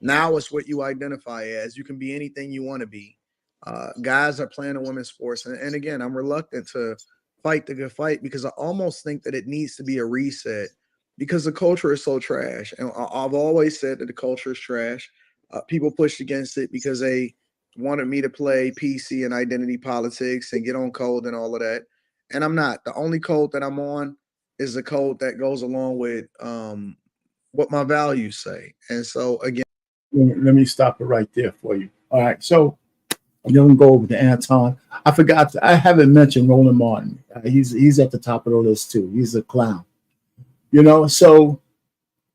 Now it's what you identify as. You can be anything you want to be. Guys are playing a women's sports. And again, I'm reluctant to fight the good fight because I almost think that it needs to be a reset because the culture is so trash. And I've always said that the culture is trash. People pushed against it because they wanted me to play PC and identity politics and get on code and all of that. And I'm not. The only code that I'm on is the code that goes along with what my values say. And so, again, let me stop it right there for you. All right. So I'm going to go over to Anton. I forgot. I haven't mentioned Roland Martin. He's at the top of the list, too. He's a clown. You know, so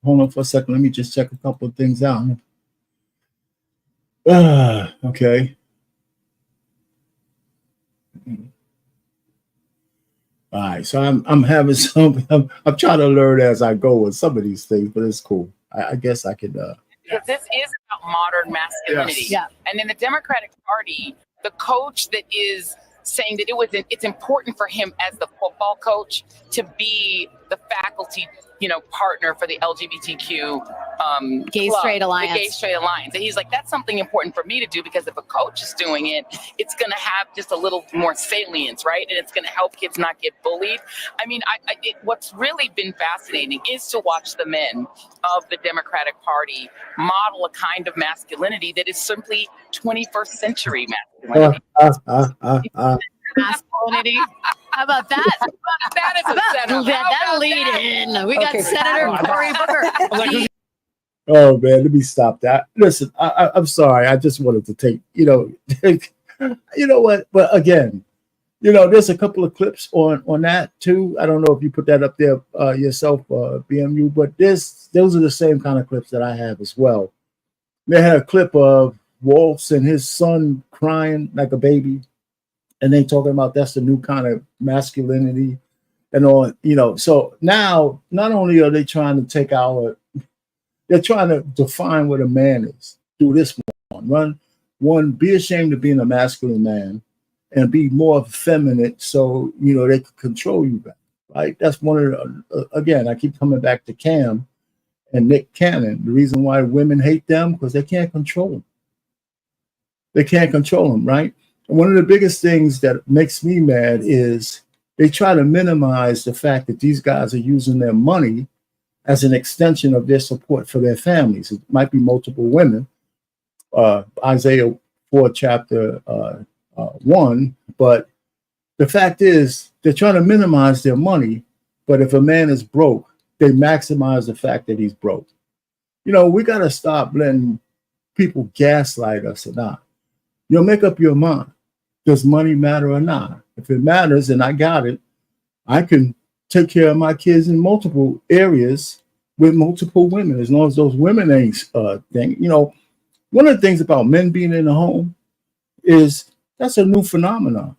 hold on for a second. Let me just check a couple of things out. Okay. All right. So I'm having some. I'm trying to learn as I go with some of these things, but it's cool. I guess I could. Because this is about modern masculinity. Yes. Yeah. And in the Democratic Party, the coach that is saying that it's important for him as the football coach to be the faculty, partner for the LGBTQ Gay club, Straight Alliance. The Gay Straight Alliance. And he's like, that's something important for me to do because if a coach is doing it, it's going to have just a little more salience, right? And it's going to help kids not get bullied. I mean, what's really been fascinating is to watch the men of the Democratic Party model a kind of masculinity that is simply 21st century masculinity. Masculinity. How about that? That is a setup. That'll lead in. We got Senator Cory Booker. Oh man, let me stop that. Listen, I'm sorry. I just wanted to take, you know what? But again, there's a couple of clips on that too. I don't know if you put that up there yourself, BMU, but those are the same kind of clips that I have as well. They had a clip of Waltz and his son crying like a baby. And they talking about that's the new kind of masculinity and all, So now, not only are they trying to take they're trying to define what a man is through this one, be ashamed of being a masculine man and be more feminine so, they can control you better, right? That's one of the, again, I keep coming back to Cam and Nick Cannon. The reason why women hate them, because they can't control them. They can't control them, right? And one of the biggest things that makes me mad is they try to minimize the fact that these guys are using their money as an extension of their support for their families. It might be multiple women, Isaiah 4, chapter 1, but the fact is they're trying to minimize their money, but if a man is broke, they maximize the fact that he's broke. We got to stop letting people gaslight us or not. Make up your mind. Does money matter or not? If it matters and I got it, I can take care of my kids in multiple areas with multiple women, as long as those women ain't thing. One of the things about men being in the home is that's a new phenomenon.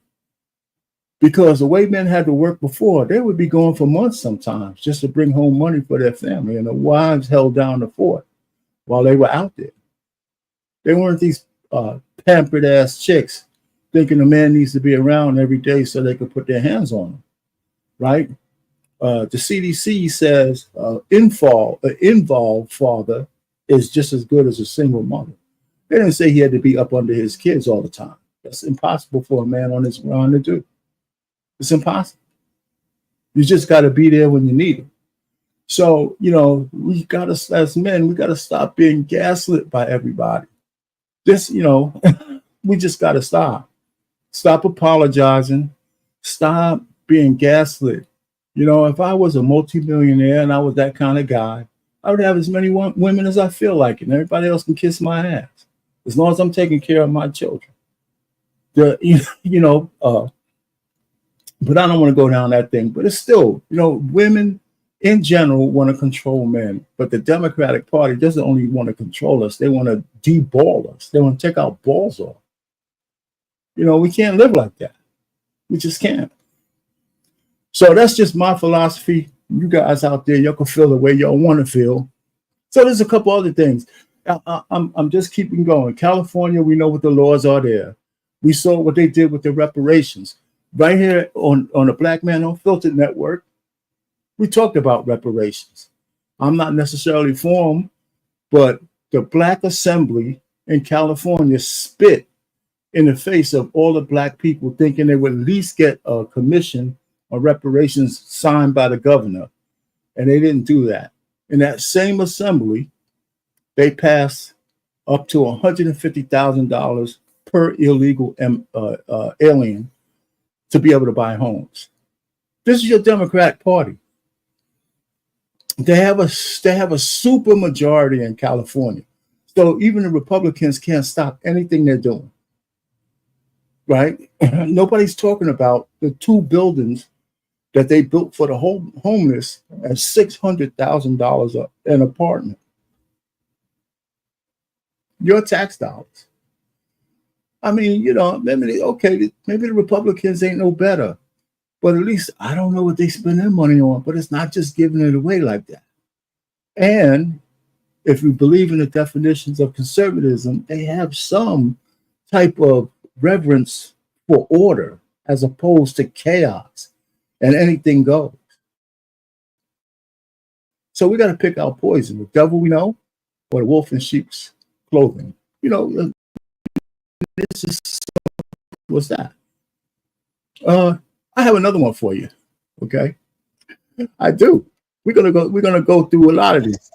Because the way men had to work before, they would be going for months sometimes just to bring home money for their family, and the wives held down the fort while they were out there. They weren't these pampered ass chicks thinking a man needs to be around every day so they can put their hands on him, right? The CDC says involved father is just as good as a single mother. They didn't say he had to be up under his kids all the time. That's impossible for a man on his ground to do. It's impossible. You just got to be there when you need him. So, we got to, as men, we got to stop being gaslit by everybody. This, we just got to stop. Stop apologizing. Stop being gaslit. If I was a multimillionaire and I was that kind of guy, I would have as many women as I feel like it, and everybody else can kiss my ass, as long as I'm taking care of my children. But I don't want to go down that thing. But it's still, women in general want to control men, but the Democratic Party doesn't only want to control us; they want to deball us. They want to take our balls off. We can't live like that. We just can't. So that's just my philosophy. You guys out there, y'all can feel the way y'all want to feel. So there's a couple other things. I'm just keeping going. California, we know what the laws are there. We saw what they did with the reparations. Right here on the Black Man Unfiltered Network, we talked about reparations. I'm not necessarily for them, but the Black Assembly in California spit in the face of all the Black people, thinking they would at least get a commission on reparations signed by the governor. And they didn't do that. In that same assembly, they passed up to $150,000 per illegal alien to be able to buy homes. This is your Democratic Party. They have a super majority in California. So even the Republicans can't stop anything they're doing. Right? Nobody's talking about the 2 buildings that they built for the homeless at $600,000 an apartment. Your tax dollars. I mean, maybe the Republicans ain't no better, but at least I don't know what they spend their money on, but it's not just giving it away like that. And if you believe in the definitions of conservatism, they have some type of reverence for order as opposed to chaos and anything goes. So we got to pick our poison. The devil we know, or the wolf in sheep's clothing. This is what's that? I have another one for you. Okay, I do. We're gonna go through a lot of these.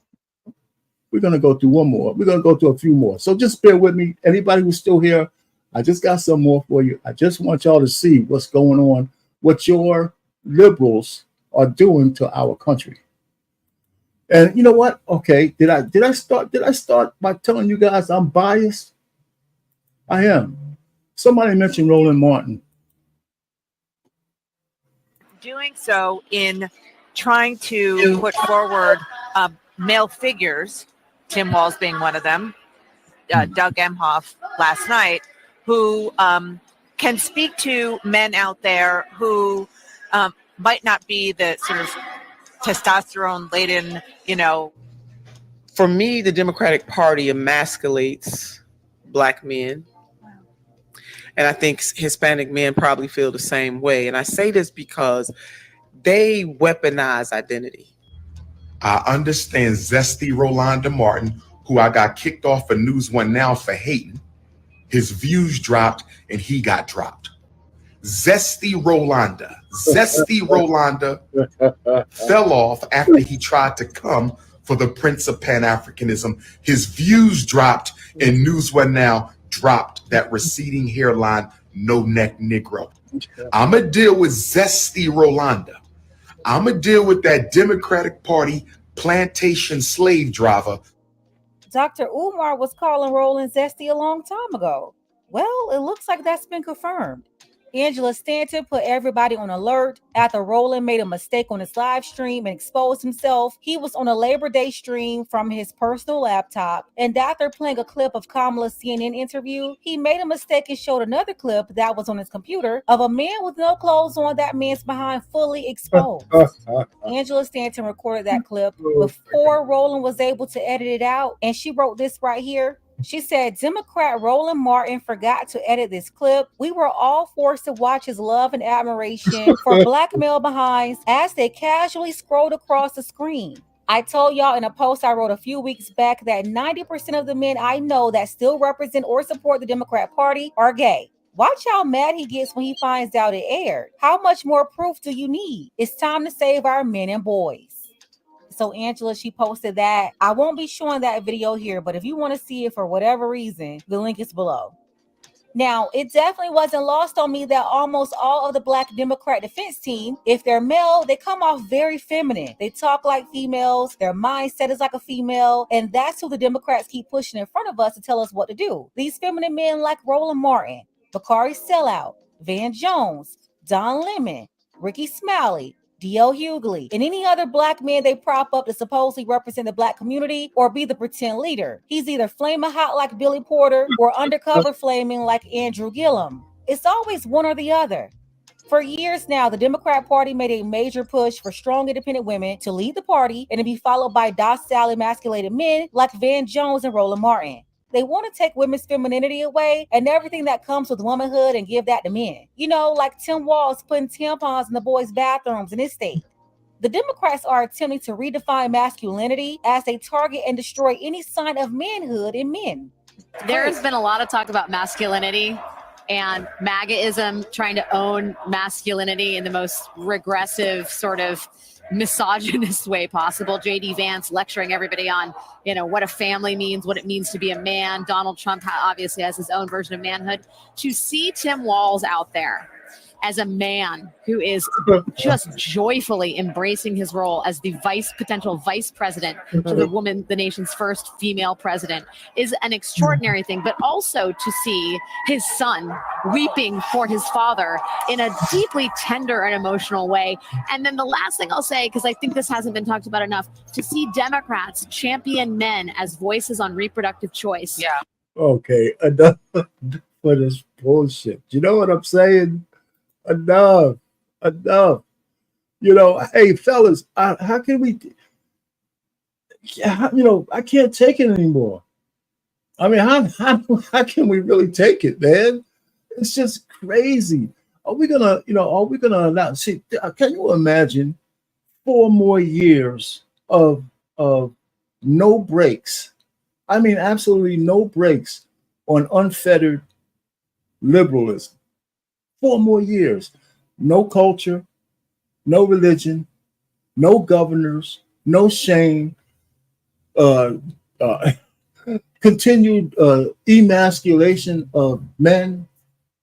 We're gonna go through one more. We're gonna go through a few more. So just bear with me. Anybody who's still here, I just got some more for you. I just want y'all to see what's going on, what your liberals are doing to our country. And you know what? Okay, did I start by telling you guys I'm biased? I am. Somebody mentioned Roland Martin. Doing so in trying to put forward male figures, Tim Walz being one of them, Doug Emhoff last night, who can speak to men out there who might not be the sort of testosterone-laden, For me, the Democratic Party emasculates Black men. And I think Hispanic men probably feel the same way. And I say this because they weaponize identity. I understand Zesty Rolanda Martin, who I got kicked off of News One Now for hating. His views dropped and he got dropped. Zesty Rolanda fell off after he tried to come for the Prince of Pan-Africanism. His views dropped and News One Now dropped that receding hairline, no neck Negro. I'ma deal with Zesty Rolanda. I'ma deal with that Democratic Party plantation slave driver. Dr. Umar was calling Roland Zesty a long time ago. Well, it looks like that's been confirmed. Angela Stanton put everybody on alert after Roland made a mistake on his live stream and exposed himself. He was on a Labor Day stream from his personal laptop, and after playing a clip of Kamala's CNN interview, he made a mistake and showed another clip that was on his computer of a man with no clothes on, that man's behind fully exposed. Angela Stanton recorded that clip before Roland was able to edit it out, and she wrote this right here. She said, Democrat Roland Martin forgot to edit this clip. We were all forced to watch his love and admiration for Black male behinds as they casually scrolled across the screen. I told y'all in a post I wrote a few weeks back that 90% of the men I know that still represent or support the Democrat Party are gay. Watch how mad he gets when he finds out it aired. How much more proof do you need? It's time to save our men and boys. So Angela, she posted that. I won't be showing that video here, but if you want to see it for whatever reason, the link is below. Now, it definitely wasn't lost on me that almost all of the Black Democrat defense team, if they're male, they come off very feminine. They talk like females, their mindset is like a female, and that's who the Democrats keep pushing in front of us to tell us what to do. These feminine men like Roland Martin, Bakari Sellout, Van Jones, Don Lemon, Ricky Smiley, D.L. Hughley, and any other Black man they prop up to supposedly represent the Black community or be the pretend leader. He's either flaming hot like Billy Porter or undercover flaming like Andrew Gillum. It's always one or the other. For years now, the Democrat Party made a major push for strong, independent women to lead the party and to be followed by docile, emasculated men like Van Jones and Roland Martin. They want to take women's femininity away and everything that comes with womanhood and give that to men. You know, like Tim Walz putting tampons in the boys' bathrooms in his state. The Democrats are attempting to redefine masculinity as they target and destroy any sign of manhood in men. There has been a lot of talk about masculinity and MAGAism trying to own masculinity in the most regressive sort of misogynist way possible. J.D. Vance lecturing everybody on, what a family means, what it means to be a man. Donald Trump obviously has his own version of manhood. To see Tim Walz out there as a man who is just joyfully embracing his role as the potential vice president to the nation's first female president is an extraordinary thing. But also to see his son weeping for his father in a deeply tender and emotional way. And then the last thing I'll say, because I think this hasn't been talked about enough, to see Democrats champion men as voices on reproductive choice. Yeah. Okay, enough for this bullshit. You know what I'm saying? Enough. Hey, fellas, how can we? I can't take it anymore. I mean, how can we really take it, man? It's just crazy. Are we gonna allow? See, can you imagine 4 more years of no breaks? I mean, absolutely no breaks on unfettered liberalism. 4 more years, no culture, no religion, no governors, no shame, continued emasculation of men,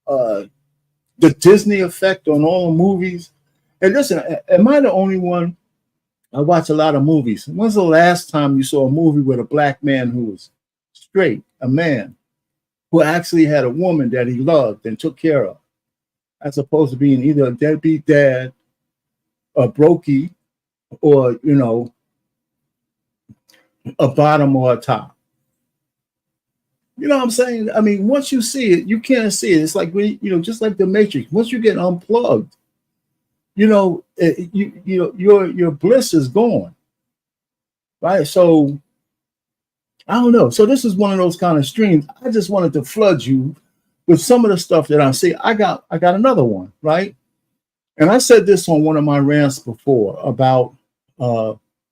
the Disney effect on all the movies. And listen, am I the only one? I watch a lot of movies. When's the last time you saw a movie with a Black man who was straight, a man who actually had a woman that he loved and took care of, as opposed to being either a deadbeat dad, a brokey, or, a bottom or a top? You know what I'm saying? I mean, once you see it, you can't see it. It's like, just like the Matrix. Once you get unplugged, your bliss is gone, right? So, I don't know. So this is one of those kind of streams. I just wanted to flood you with some of the stuff that I see. I got another one, right? And I said this on one of my rants before about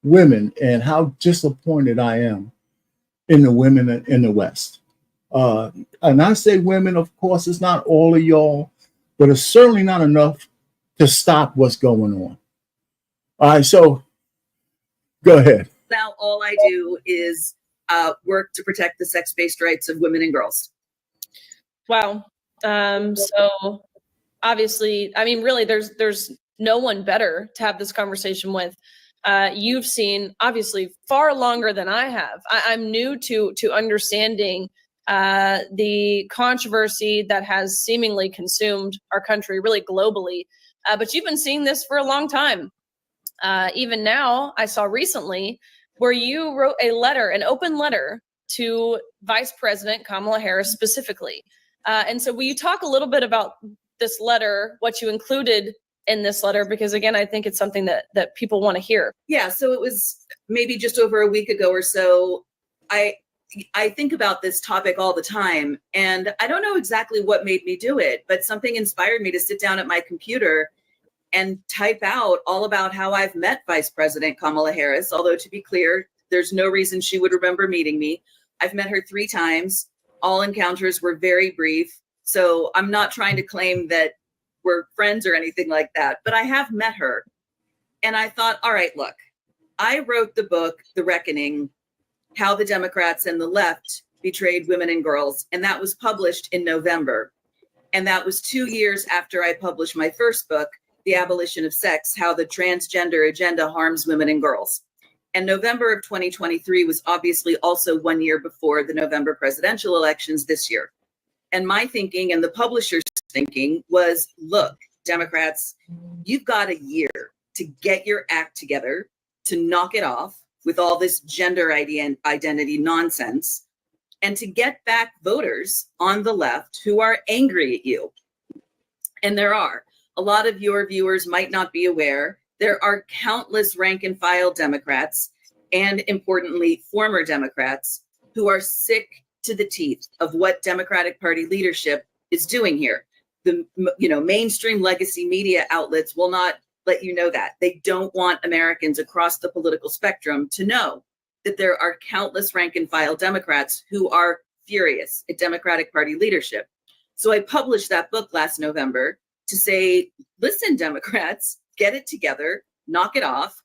women and how disappointed I am in the women in the West. And I say women, of course, it's not all of y'all, but it's certainly not enough to stop what's going on. All right, so go ahead. Now, all I do is work to protect the sex-based rights of women and girls. Wow. So obviously, I mean, really, there's no one better to have this conversation with. You've seen, obviously, far longer than I have. I'm new to understanding the controversy that has seemingly consumed our country, really globally. But you've been seeing this for a long time. Even now, I saw recently where you wrote a letter, an open letter to Vice President Kamala Harris specifically. And so will you talk a little bit about this letter, what you included in this letter? Because again, I think it's something that people want to hear. Yeah, so it was maybe just over a week ago or so. I think about this topic all the time, and I don't know exactly what made me do it, but something inspired me to sit down at my computer and type out all about how I've met Vice President Kamala Harris. Although, to be clear, there's no reason she would remember meeting me. I've met her 3 times. All encounters were very brief. So I'm not trying to claim that we're friends or anything like that, but I have met her. And I thought, all right, look, I wrote the book, The Reckoning, How the Democrats and the Left Betrayed Women and Girls, and that was published in November. And that was 2 years after I published my first book, The Abolition of Sex, How the Transgender Agenda Harms Women and Girls. And November of 2023 was obviously also 1 year before the November presidential elections this year. And my thinking and the publisher's thinking was, look, Democrats, you've got a year to get your act together, to knock it off with all this gender identity nonsense, and to get back voters on the left who are angry at you. And there are. A lot of your viewers might not be aware. There are countless rank and file Democrats, and importantly, former Democrats, who are sick to the teeth of what Democratic Party leadership is doing here. The mainstream legacy media outlets will not let you know that. They don't want Americans across the political spectrum to know that there are countless rank and file Democrats who are furious at Democratic Party leadership. So I published that book last November to say, listen, Democrats, get it together, knock it off,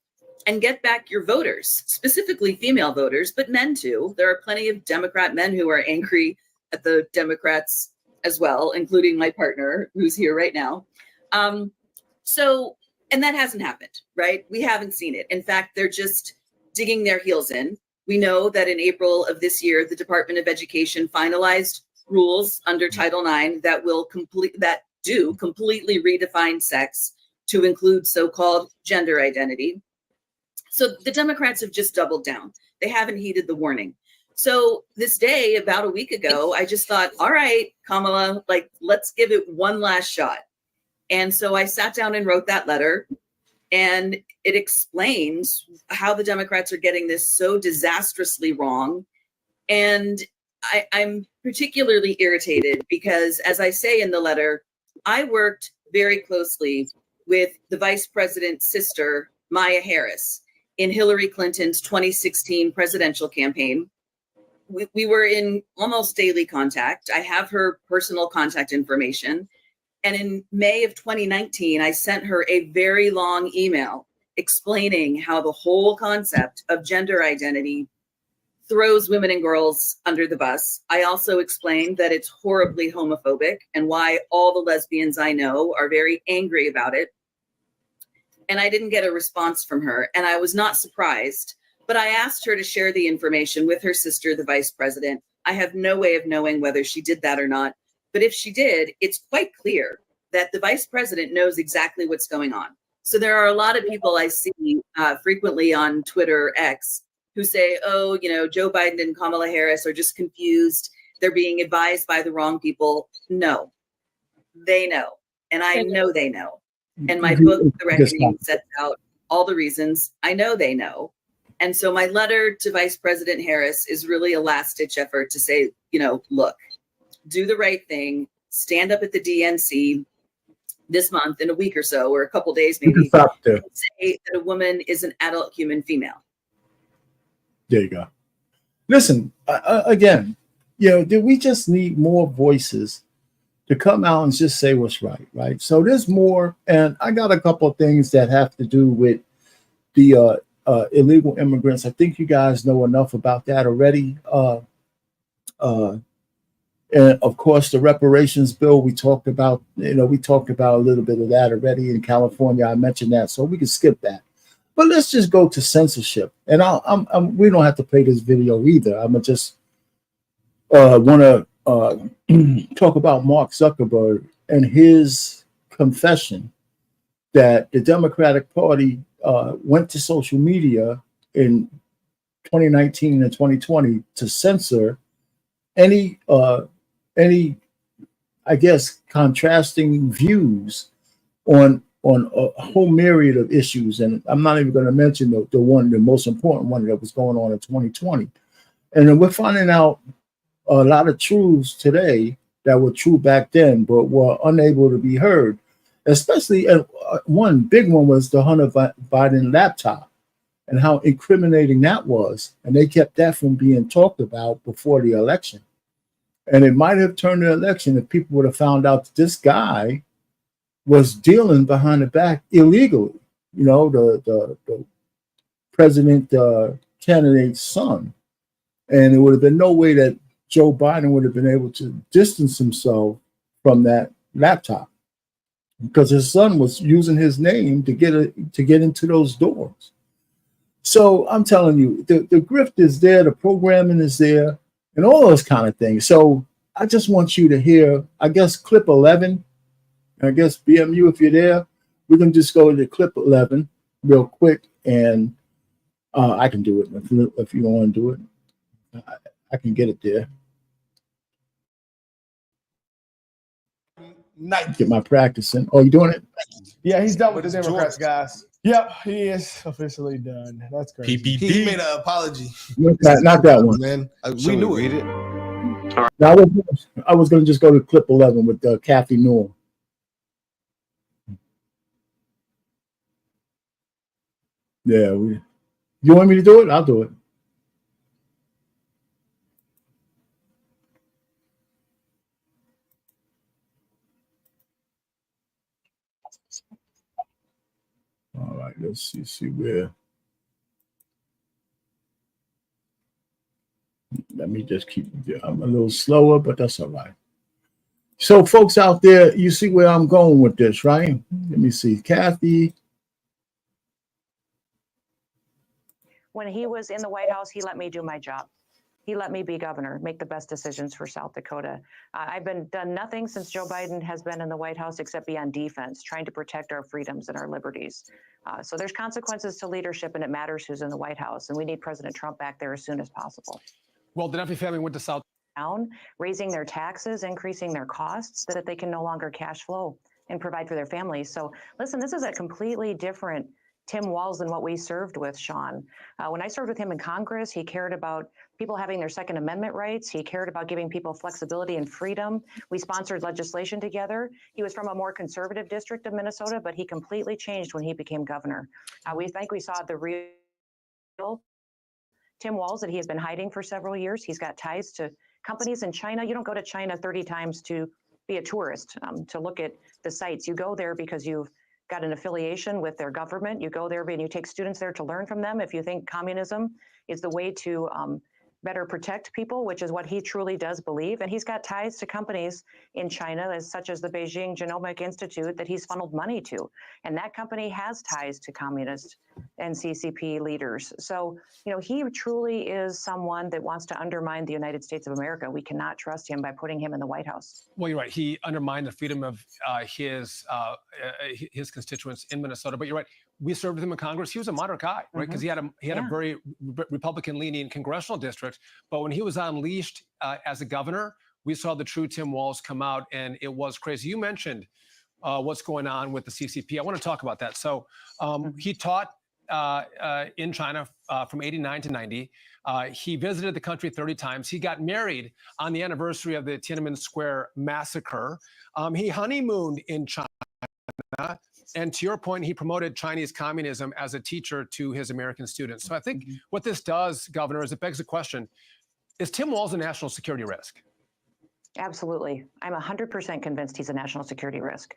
and get back your voters, specifically female voters, but men too. There are plenty of Democrat men who are angry at the Democrats as well, including my partner who's here right now. And that hasn't happened, right? We haven't seen it. In fact, they're just digging their heels in. We know that in April of this year, the Department of Education finalized rules under Title IX that do completely redefine sex to include so-called gender identity. So the Democrats have just doubled down. They haven't heeded the warning. So this day, about a week ago, I just thought, all right, Kamala, let's give it one last shot. And so I sat down and wrote that letter, and it explains how the Democrats are getting this so disastrously wrong. And I'm particularly irritated because, as I say in the letter, I worked very closely with the vice president's sister, Maya Harris, in Hillary Clinton's 2016 presidential campaign. We were in almost daily contact. I have her personal contact information. And in May of 2019, I sent her a very long email explaining how the whole concept of gender identity throws women and girls under the bus. I also explained that it's horribly homophobic and why all the lesbians I know are very angry about it. And I didn't get a response from her, and I was not surprised, but I asked her to share the information with her sister, the vice president. I have no way of knowing whether she did that or not. But if she did, it's quite clear that the vice president knows exactly what's going on. So there are a lot of people I see frequently on Twitter X who say, oh, Joe Biden and Kamala Harris are just confused. They're being advised by the wrong people. No, they know. And I know they know. And my book, The Reckoning, sets out all the reasons. I know they know. And so my letter to Vice President Harris is really a last-ditch effort to say, look, do the right thing, stand up at the DNC this month in a week or so, or a couple days maybe, and say that a woman is an adult human female. There you go. Listen, again, we just need more voices to come out and just say what's right, right? So there's more, and I got a couple of things that have to do with the illegal immigrants. I think you guys know enough about that already. And of course, the reparations bill we talked about, we talked about a little bit of that already in California. I mentioned that, so we can skip that. But let's just go to censorship. And we don't have to play this video either. I'm gonna just want to talk about Mark Zuckerberg and his confession that the Democratic Party went to social media in 2019 and 2020 to censor any I guess contrasting views on a whole myriad of issues. And I'm not even going to mention the most important one that was going on in 2020. And then we're finding out a lot of truths today that were true back then, but were unable to be heard. Especially one big one was the Hunter Biden laptop and how incriminating that was. And they kept that from being talked about before the election. And it might have turned the election if people would have found out that this guy was dealing behind the back illegally. The president candidate's son. And it would have been no way that Joe Biden would have been able to distance himself from that laptop, because his son was using his name to get into those doors. So I'm telling you, the grift is there, the programming is there, and all those kind of things. So I just want you to hear, I guess, clip 11. I guess BMU, if you're there, we can just go to clip 11 real quick, and I can do it if you don't want to do it. I can get it there. Get my practice in. Oh, you doing it? Yeah, he's done with the Democrats, guys. Yep, he is officially done. That's crazy. He made an apology. Not that one. Man, we knew it. Now, I was going to just go to clip 11 with Kathy Newell. Yeah, you want me to do it? I'll do it. All right, let's see where. Let me just keep. I'm a little slower, but that's all right. So, folks out there, you see where I'm going with this, right? Let me see, Kathy. When he was in the White House, he let me do my job. He let me be governor, make the best decisions for South Dakota. I've done nothing since Joe Biden has been in the White House except be on defense, trying to protect our freedoms and our liberties. So there's consequences to leadership, and it matters who's in the White House. And we need President Trump back there as soon as possible. Well, the Duffy family went to South down, raising their taxes, increasing their costs so that they can no longer cash flow and provide for their families. So listen, this is a completely different Tim Walz than what we served with, Sean. When I served with him in Congress, he cared about people having their Second Amendment rights. He cared about giving people flexibility and freedom. We sponsored legislation together. He was from a more conservative district of Minnesota, but he completely changed when he became governor. We think we saw the real Tim Walz that he has been hiding for several years. He's got ties to companies in China. You don't go to China 30 times to be a tourist, to look at the sites. You go there because you've got an affiliation with their government. You go there and you take students there to learn from them. If you think communism is the way to better protect people, which is what he truly does believe. And he's got ties to companies in China, such as the Beijing Genomic Institute, that he's funneled money to. And that company has ties to communist and CCP leaders. So, he truly is someone that wants to undermine the United States of America. We cannot trust him by putting him in the White House. Well, you're right. He undermined the freedom of his constituents in Minnesota. But you're right. We served with him in Congress. He was a moderate guy, right? Because he had a very Republican-leaning congressional district. But when he was unleashed as a governor, we saw the true Tim Walz come out, and it was crazy. You mentioned what's going on with the CCP. I want to talk about that. So he taught in China from 89 to 90. He visited the country 30 times. He got married on the anniversary of the Tiananmen Square massacre. He honeymooned in China. And to your point, he promoted Chinese communism as a teacher to his American students. So I think what this does, Governor, is it begs the question, is Tim Walz a national security risk? Absolutely. I'm 100% convinced he's a national security risk.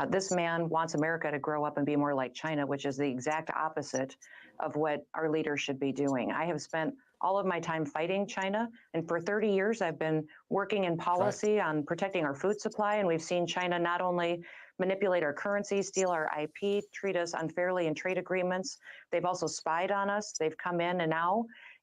This man wants America to grow up and be more like China, which is the exact opposite of what our leaders should be doing. I have spent all of my time fighting China, and for 30 years, I've been working in policy on protecting our food supply, and we've seen China not only manipulate our currency, steal our IP, treat us unfairly in trade agreements. They've also spied on us. They've come in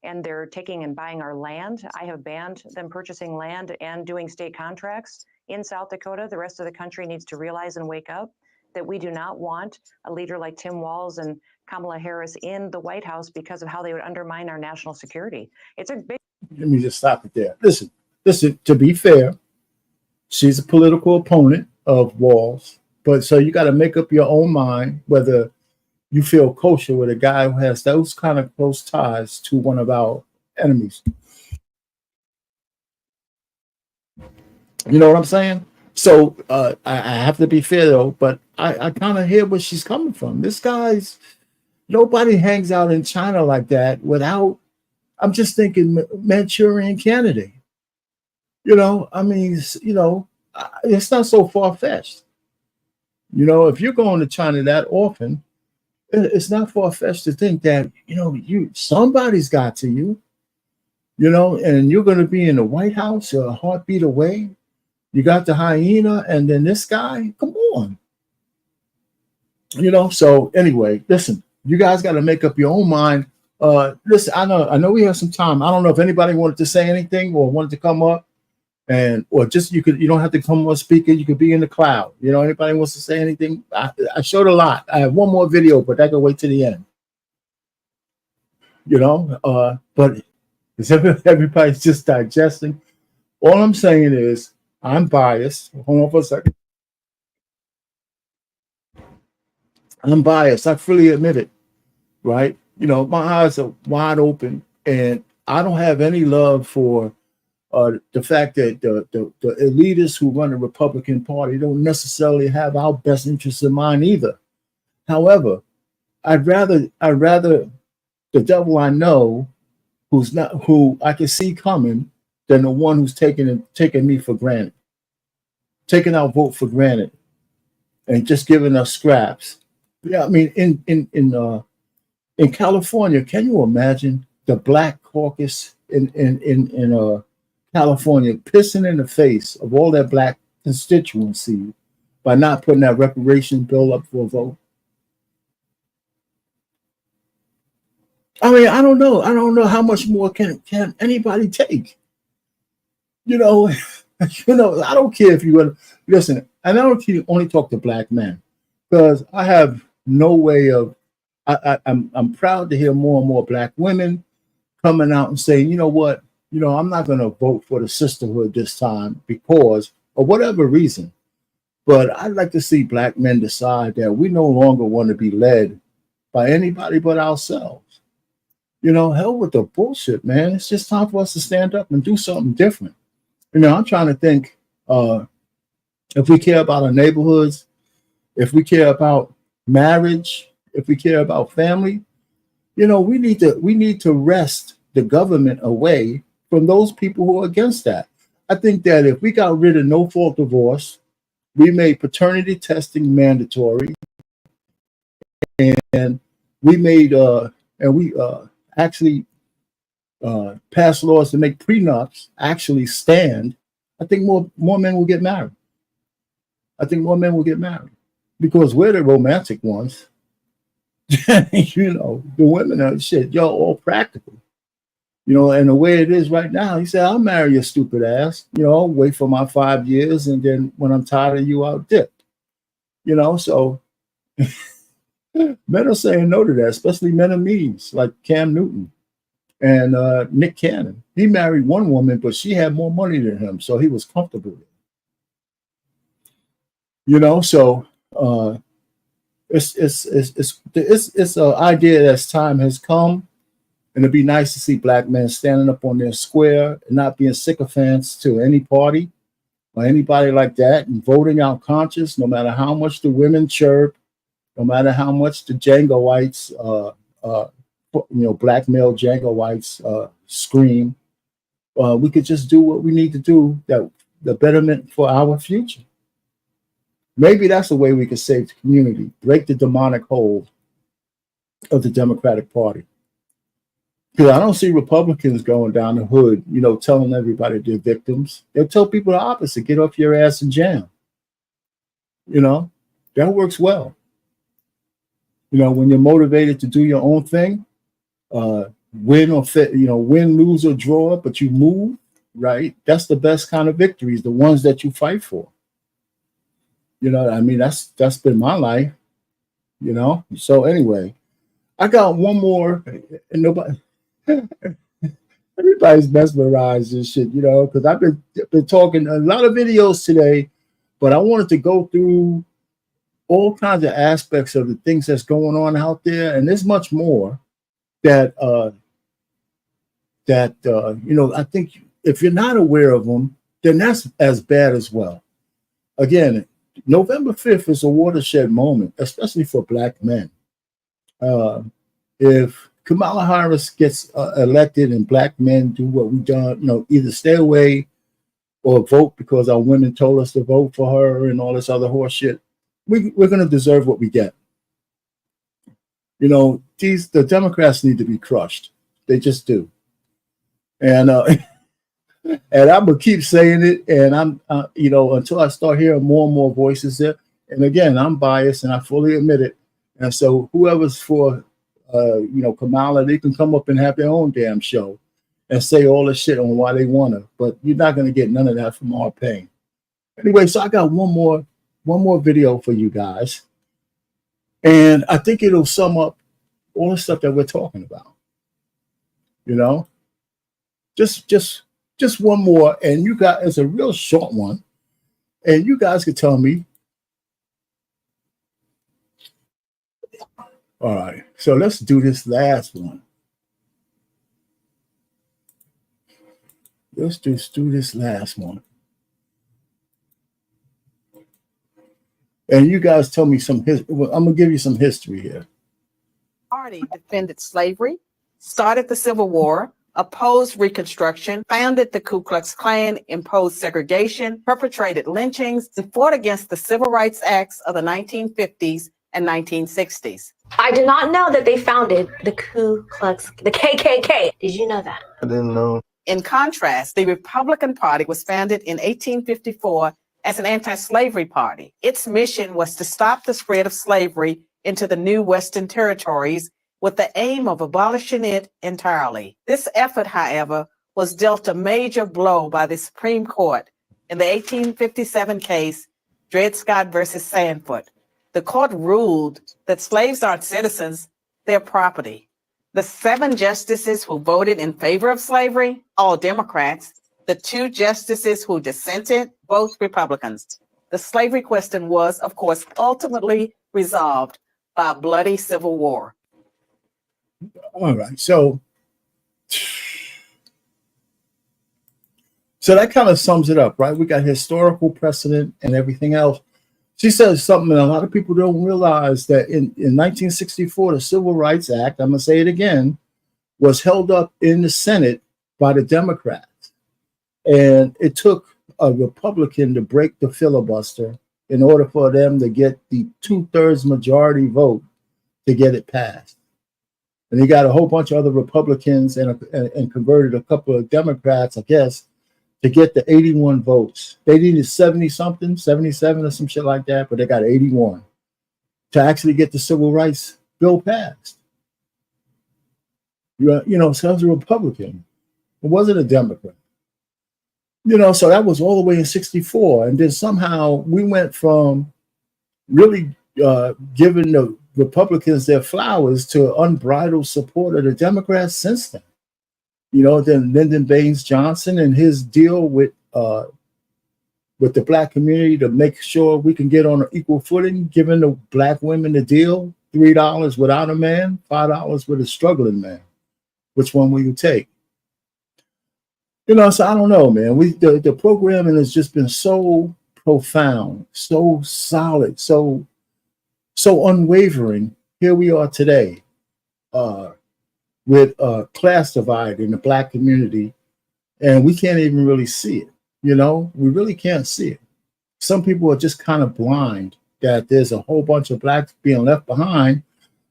and they're taking and buying our land. I have banned them purchasing land and doing state contracts in South Dakota. The rest of the country needs to realize and wake up that we do not want a leader like Tim Walz and Kamala Harris in the White House because of how they would undermine our national security. It's a big. Let me just stop it there. Listen, to be fair, she's a political opponent of Walz. But so you got to make up your own mind whether you feel kosher with a guy who has those kind of close ties to one of our enemies. You know what I'm saying? So I have to be fair, though, but I kind of hear where she's coming from. Nobody hangs out in China like that without, I'm just thinking Manchurian candidate. It's not so far-fetched. If you're going to China that often, It's not far-fetched to think that, somebody's got to you, and you're going to be in the White House a heartbeat away. You got the hyena, and then this guy. Come on, So anyway, listen, you guys got to make up your own mind. Listen, I know we have some time. I don't know if anybody wanted to say anything or wanted to come up, or just you don't have to come on speaker. You could be in the cloud. Anybody wants to say anything? I showed a lot. I have one more video, but that can wait to the end. But everybody's just digesting. All I'm saying is I'm biased. Hold on for a second. I'm biased. I freely admit it, right? My eyes are wide open, and I don't have any love for the fact that the elitists who run the Republican Party don't necessarily have our best interests in mind either. However, I'd rather the devil I know who I can see coming than the one who's taking me for granted, taking our vote for granted, and just giving us scraps. Yeah, I mean, in California, can you imagine the Black Caucus in California pissing in the face of all that Black constituency by not putting that reparation bill up for a vote? I mean, I don't know. I don't know how much more can anybody take. I don't care if you want to listen. And I don't only talk to Black men, because I have no way of. I'm proud to hear more and more Black women coming out and saying, you know what, I'm not going to vote for the sisterhood this time because of whatever reason. But I'd like to see Black men decide that we no longer want to be led by anybody but ourselves. Hell with the bullshit, man. It's just time for us to stand up and do something different. I'm trying to think if we care about our neighborhoods, if we care about marriage, if we care about family, we need to wrest the government away from those people who are against that. I think that if we got rid of no-fault divorce, we made paternity testing mandatory, and we made actually passed laws to make prenups actually stand, I think more men will get married. I think more men will get married because we're the romantic ones. The women are shit. Y'all all practical. And the way it is right now, he said, I'll marry your stupid ass. Wait for my 5 years, and then when I'm tired of you, I'll dip. So men are saying no to that, especially men of means like Cam Newton and Nick Cannon. He married one woman, but she had more money than him, so he was comfortable with it. So it's an idea that time has come, and it'd be nice to see Black men standing up on their square and not being sycophants to any party or anybody like that, and voting out conscience, no matter how much the women chirp, no matter how much the Jangoites, Black male Jangoites scream. We could just do what we need to do, that the betterment for our future. Maybe that's the way we could save the community, break the demonic hold of the Democratic Party. Because I don't see Republicans going down the hood, telling everybody they're victims. They'll tell people the opposite: get off your ass and jam. That works well. When you're motivated to do your own thing, win, lose or draw, but you move, right? That's the best kind of victories, the ones that you fight for. That's been my life, So anyway, I got one more, and everybody's mesmerized and shit, because I've been talking a lot of videos today, but I wanted to go through all kinds of aspects of the things that's going on out there, and there's much more that I think if you're not aware of them, then that's as bad as well. Again, November 5th is a watershed moment, especially for Black men. If Kamala Harris gets elected and Black men do what we've done, either stay away or vote because our women told us to vote for her and all this other horse shit, we're going to deserve what we get. You know, the Democrats need to be crushed. They just do. And and I'm gonna keep saying it. And I'm, until I start hearing more and more voices there. And again, I'm biased, and I fully admit it. And so, whoever's for, Kamala, they can come up and have their own damn show and say all the shit on why they want to. But you're not gonna get none of that from our Payne. Anyway, so I got one more video for you guys, and I think it'll sum up all the stuff that we're talking about. You know, just one more, and you got, it's a real short one, and you guys can tell me. All right, so let's do this last one. Let's just do this last one. And you guys tell me some history. Well, I'm going to give you some history here. Party defended slavery, started the Civil War, opposed Reconstruction, founded the Ku Klux Klan, imposed segregation, perpetrated lynchings, and fought against the Civil Rights Acts of the 1950s and 1960s. I did not know that they founded the KKK. Did you know that? I didn't know. In contrast, the Republican Party was founded in 1854 as an anti-slavery party. Its mission was to stop the spread of slavery into the new Western territories with the aim of abolishing it entirely. This effort, however, was dealt a major blow by the Supreme Court in the 1857 case, Dred Scott versus Sandford. The court ruled that slaves aren't citizens, they're property. The 7 justices who voted in favor of slavery, all Democrats. The 2 justices who dissented, both Republicans. The slavery question was, of course, ultimately resolved by a bloody civil war. All right, so that kind of sums it up, right? We got historical precedent and everything else. She says something that a lot of people don't realize, that in 1964, the Civil Rights Act, I'm going to say it again, was held up in the Senate by the Democrats. And it took a Republican to break the filibuster in order for them to get the 2/3 majority vote to get it passed. And he got a whole bunch of other Republicans and converted a couple of Democrats, I guess, to get the 81 votes. They needed 70-something, 77 or some shit like that, but they got 81 to actually get the civil rights bill passed. So that was a Republican. It wasn't a Democrat. So that was all the way in 64. And then somehow we went from really giving the Republicans their flowers to unbridled support of the Democrats since then. Then Lyndon Baines Johnson and his deal with the Black community to make sure we can get on an equal footing, giving the Black women the deal, $3 without a man, $5 with a struggling man. Which one will you take? So I don't know, man. The programming has just been so profound, so solid, so unwavering. Here we are today, with a class divide in the Black community, and we can't even really see it. We really can't see it. Some people are just kind of blind that there's a whole bunch of Blacks being left behind.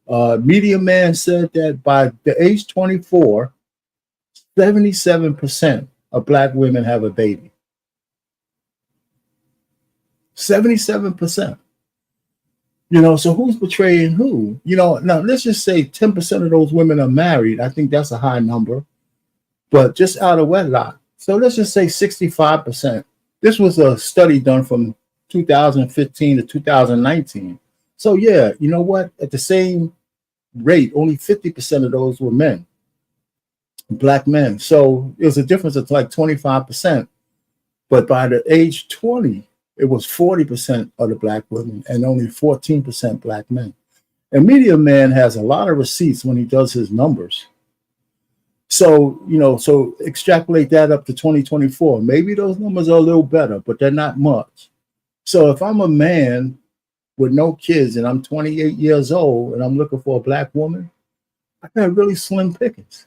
Media Man said that by the age 24, 77% of Black women have a baby. 77%. So who's betraying who? Now let's just say 10% of those women are married. I think that's a high number, but just out of wedlock. So let's just say 65%. This was a study done from 2015 to 2019. So yeah, you know what? At the same rate, only 50% of those were men, Black men. So there's a difference of like 25%. But by the age 20, it was 40% of the Black women and only 14% Black men. And Media Man has a lot of receipts when he does his numbers. So, so extrapolate that up to 2024. Maybe those numbers are a little better, but they're not much. So if I'm a man with no kids and I'm 28 years old and I'm looking for a Black woman, I got really slim pickings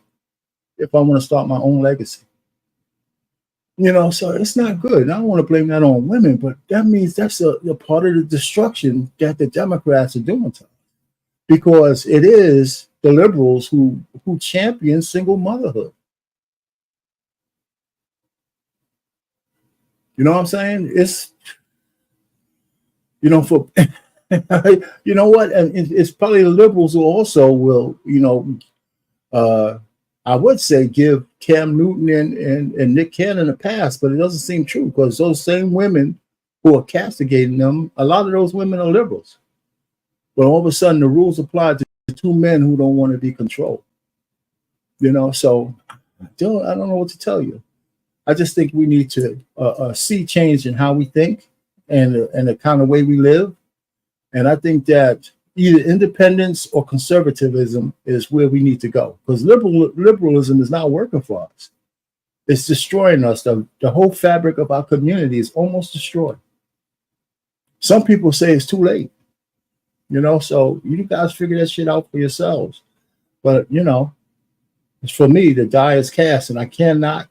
if I want to start my own legacy. So it's not good. I don't want to blame that on women, but that means that's a part of the destruction that the Democrats are doing to us. because it is the liberals who champion single motherhood. You know what I'm saying? It's, you know, for you know what, and it's probably the liberals who also will, you know, I would say give Cam Newton and Nick Cannon a pass, but it doesn't seem true because those same women who are castigating them, a lot of those women are liberals. But all of a sudden, the rules apply to two men who don't want to be controlled. You know, so I don't know what to tell you. I just think we need to see change in how we think and the kind of way we live. And I think that either independence or conservatism is where we need to go, because liberalism is not working for us. It's destroying us. The whole fabric of our community is almost destroyed. Some people say it's too late, you know, so you guys figure that shit out for yourselves. But, you know, for me, the die is cast, and I cannot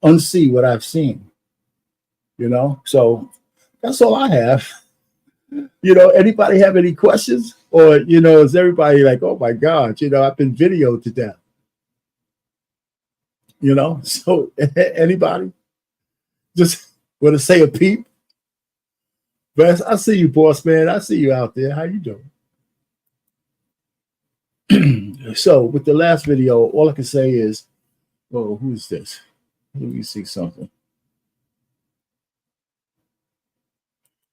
unsee what I've seen, you know. So that's all I have. You know, anybody have any questions? Or, you know, is everybody like, oh my God, you know, I've been videoed to death. You know, so anybody just want to say a peep? But I see you, boss man. I see you out there. How you doing? So with the last video, all I can say is, oh, who's this? Let me see something.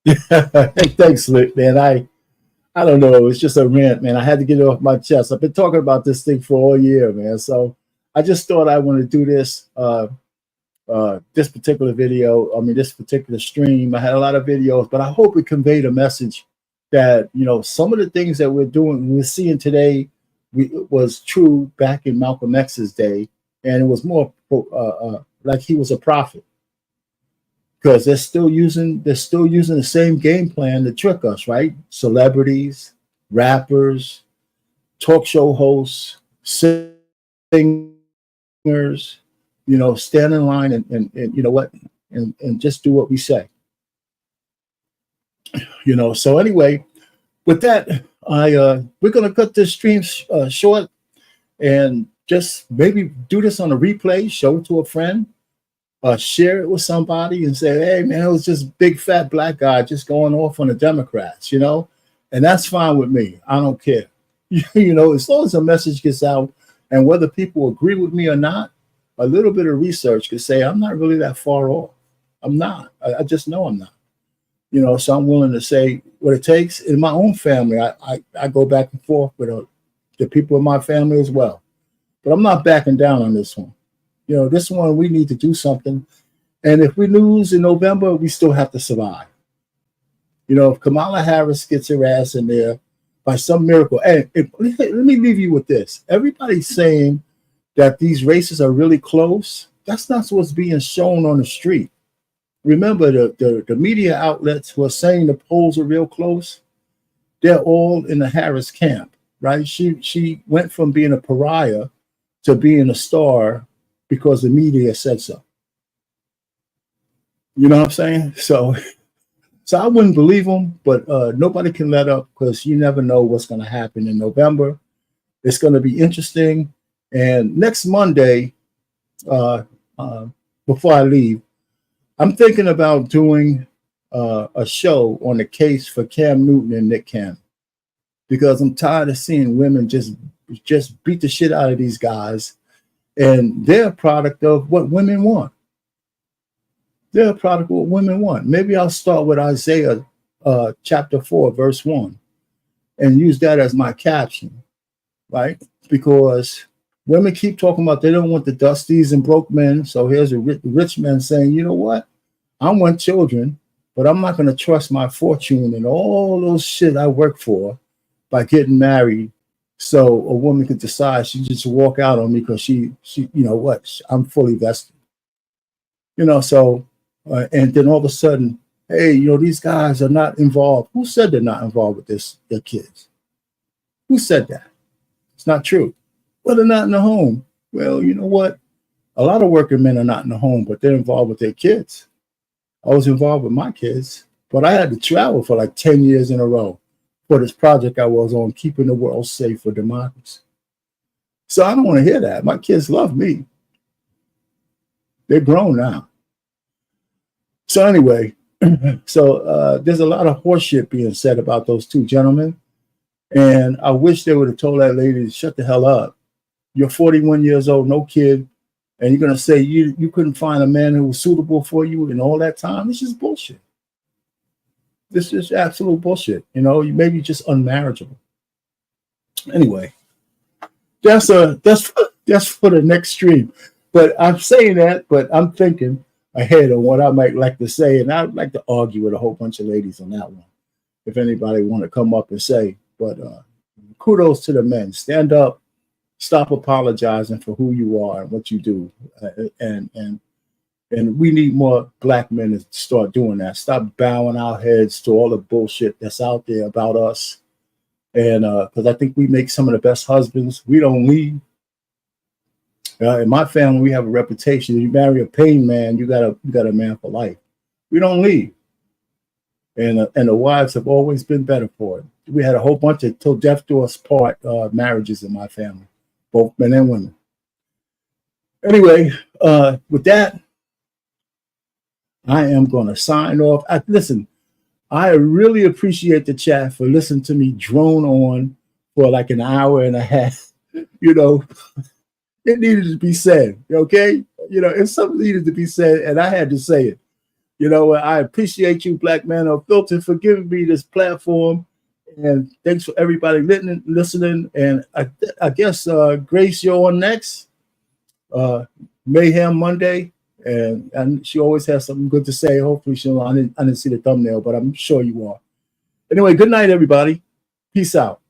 Thanks, Slick, man. I don't know. It's just a rant, man. I had to get it off my chest. I've been talking about this thing for all year, man. So I just thought I want to do this. This particular video, I mean, this particular stream. I had a lot of videos, but I hope it conveyed a message that, you know, some of the things that we're doing, we're seeing today, was true back in Malcolm X's day, and it was more like he was a prophet, because they're still using the same game plan to trick us, right? Celebrities, rappers, talk show hosts, singers, you know, stand in line and you know what, and just do what we say. You know, so anyway, with that, we're gonna cut this stream short and just maybe do this on a replay, show it to a friend, share it with somebody and say, hey man, it was just big fat black guy just going off on the Democrats, you know, and that's fine with me. I don't care. You know, as long as the message gets out, and whether people agree with me or not, a little bit of research could say I'm not really that far off. I'm not. I just know I'm not. You know, so I'm willing to say what it takes. In my own family, I go back and forth with the people in my family as well. But I'm not backing down on this one. You know, this one, we need to do something. And if we lose in November, we still have to survive. You know, if Kamala Harris gets her ass in there by some miracle, and let me leave you with this. Everybody's saying that these races are really close. That's not what's being shown on the street. Remember, the media outlets who are saying the polls are real close, they're all in the Harris camp, right? She went from being a pariah to being a star because the media said so. You know what I'm saying? So I wouldn't believe them, but nobody can let up, because you never know what's going to happen in November. It's going to be interesting. And next Monday, before I leave, I'm thinking about doing a show on the case for Cam Newton and Nick Cannon, because I'm tired of seeing women just beat the shit out of these guys, and they're a product of what women want. They're a product of what women want. Maybe I'll start with Isaiah chapter 4, verse 1, and use that as my caption, right? Because women keep talking about they don't want the dusties and broke men. So here's a rich man saying, you know what? I want children, but I'm not going to trust my fortune and all those shit I work for by getting married. So a woman could decide she just walk out on me because she, you know what? I'm fully vested. You know, so, and then all of a sudden, hey, you know, these guys are not involved. Who said they're not involved with their kids? Who said that? It's not true. Well, they're not in the home. Well, you know what? A lot of working men are not in the home, but they're involved with their kids. I was involved with my kids, but I had to travel for like 10 years in a row for this project I was on, keeping the world safe for democracy. So I don't want to hear that. My kids love me. They're grown now. So anyway, so there's a lot of horseshit being said about those two gentlemen. And I wish they would have told that lady to shut the hell up. You're 41 years old, no kid, and you're going to say you couldn't find a man who was suitable for you in all that time? This is bullshit. This is absolute bullshit. You know, you maybe just unmarriageable. Anyway, that's for the next stream. But I'm saying that, but I'm thinking ahead on what I might like to say, and I'd like to argue with a whole bunch of ladies on that one, if anybody want to come up and say. But kudos to the men. Stand up, stop apologizing for who you are and what you do, and we need more black men to start doing that. Stop bowing our heads to all the bullshit that's out there about us, and because I think we make some of the best husbands. We don't leave. In my family, we have a reputation. If you marry a Payne man, you got a man for life. We don't leave, and the wives have always been better for it. We had a whole bunch of till death do us part marriages in my family, both men and women. Anyway, with that, I am going to sign off. Listen, I really appreciate the chat for listening to me drone on for like an hour and a half. You know. It needed to be said, okay? You know, if something needed to be said, and I had to say it. You know, I appreciate you, Black Man Unfiltered, for giving me this platform. And thanks for everybody listening. And I guess Grace, you're on next. Mayhem Monday. And she always has something good to say. Hopefully I didn't see the thumbnail, but I'm sure you are. Anyway, good night, everybody. Peace out.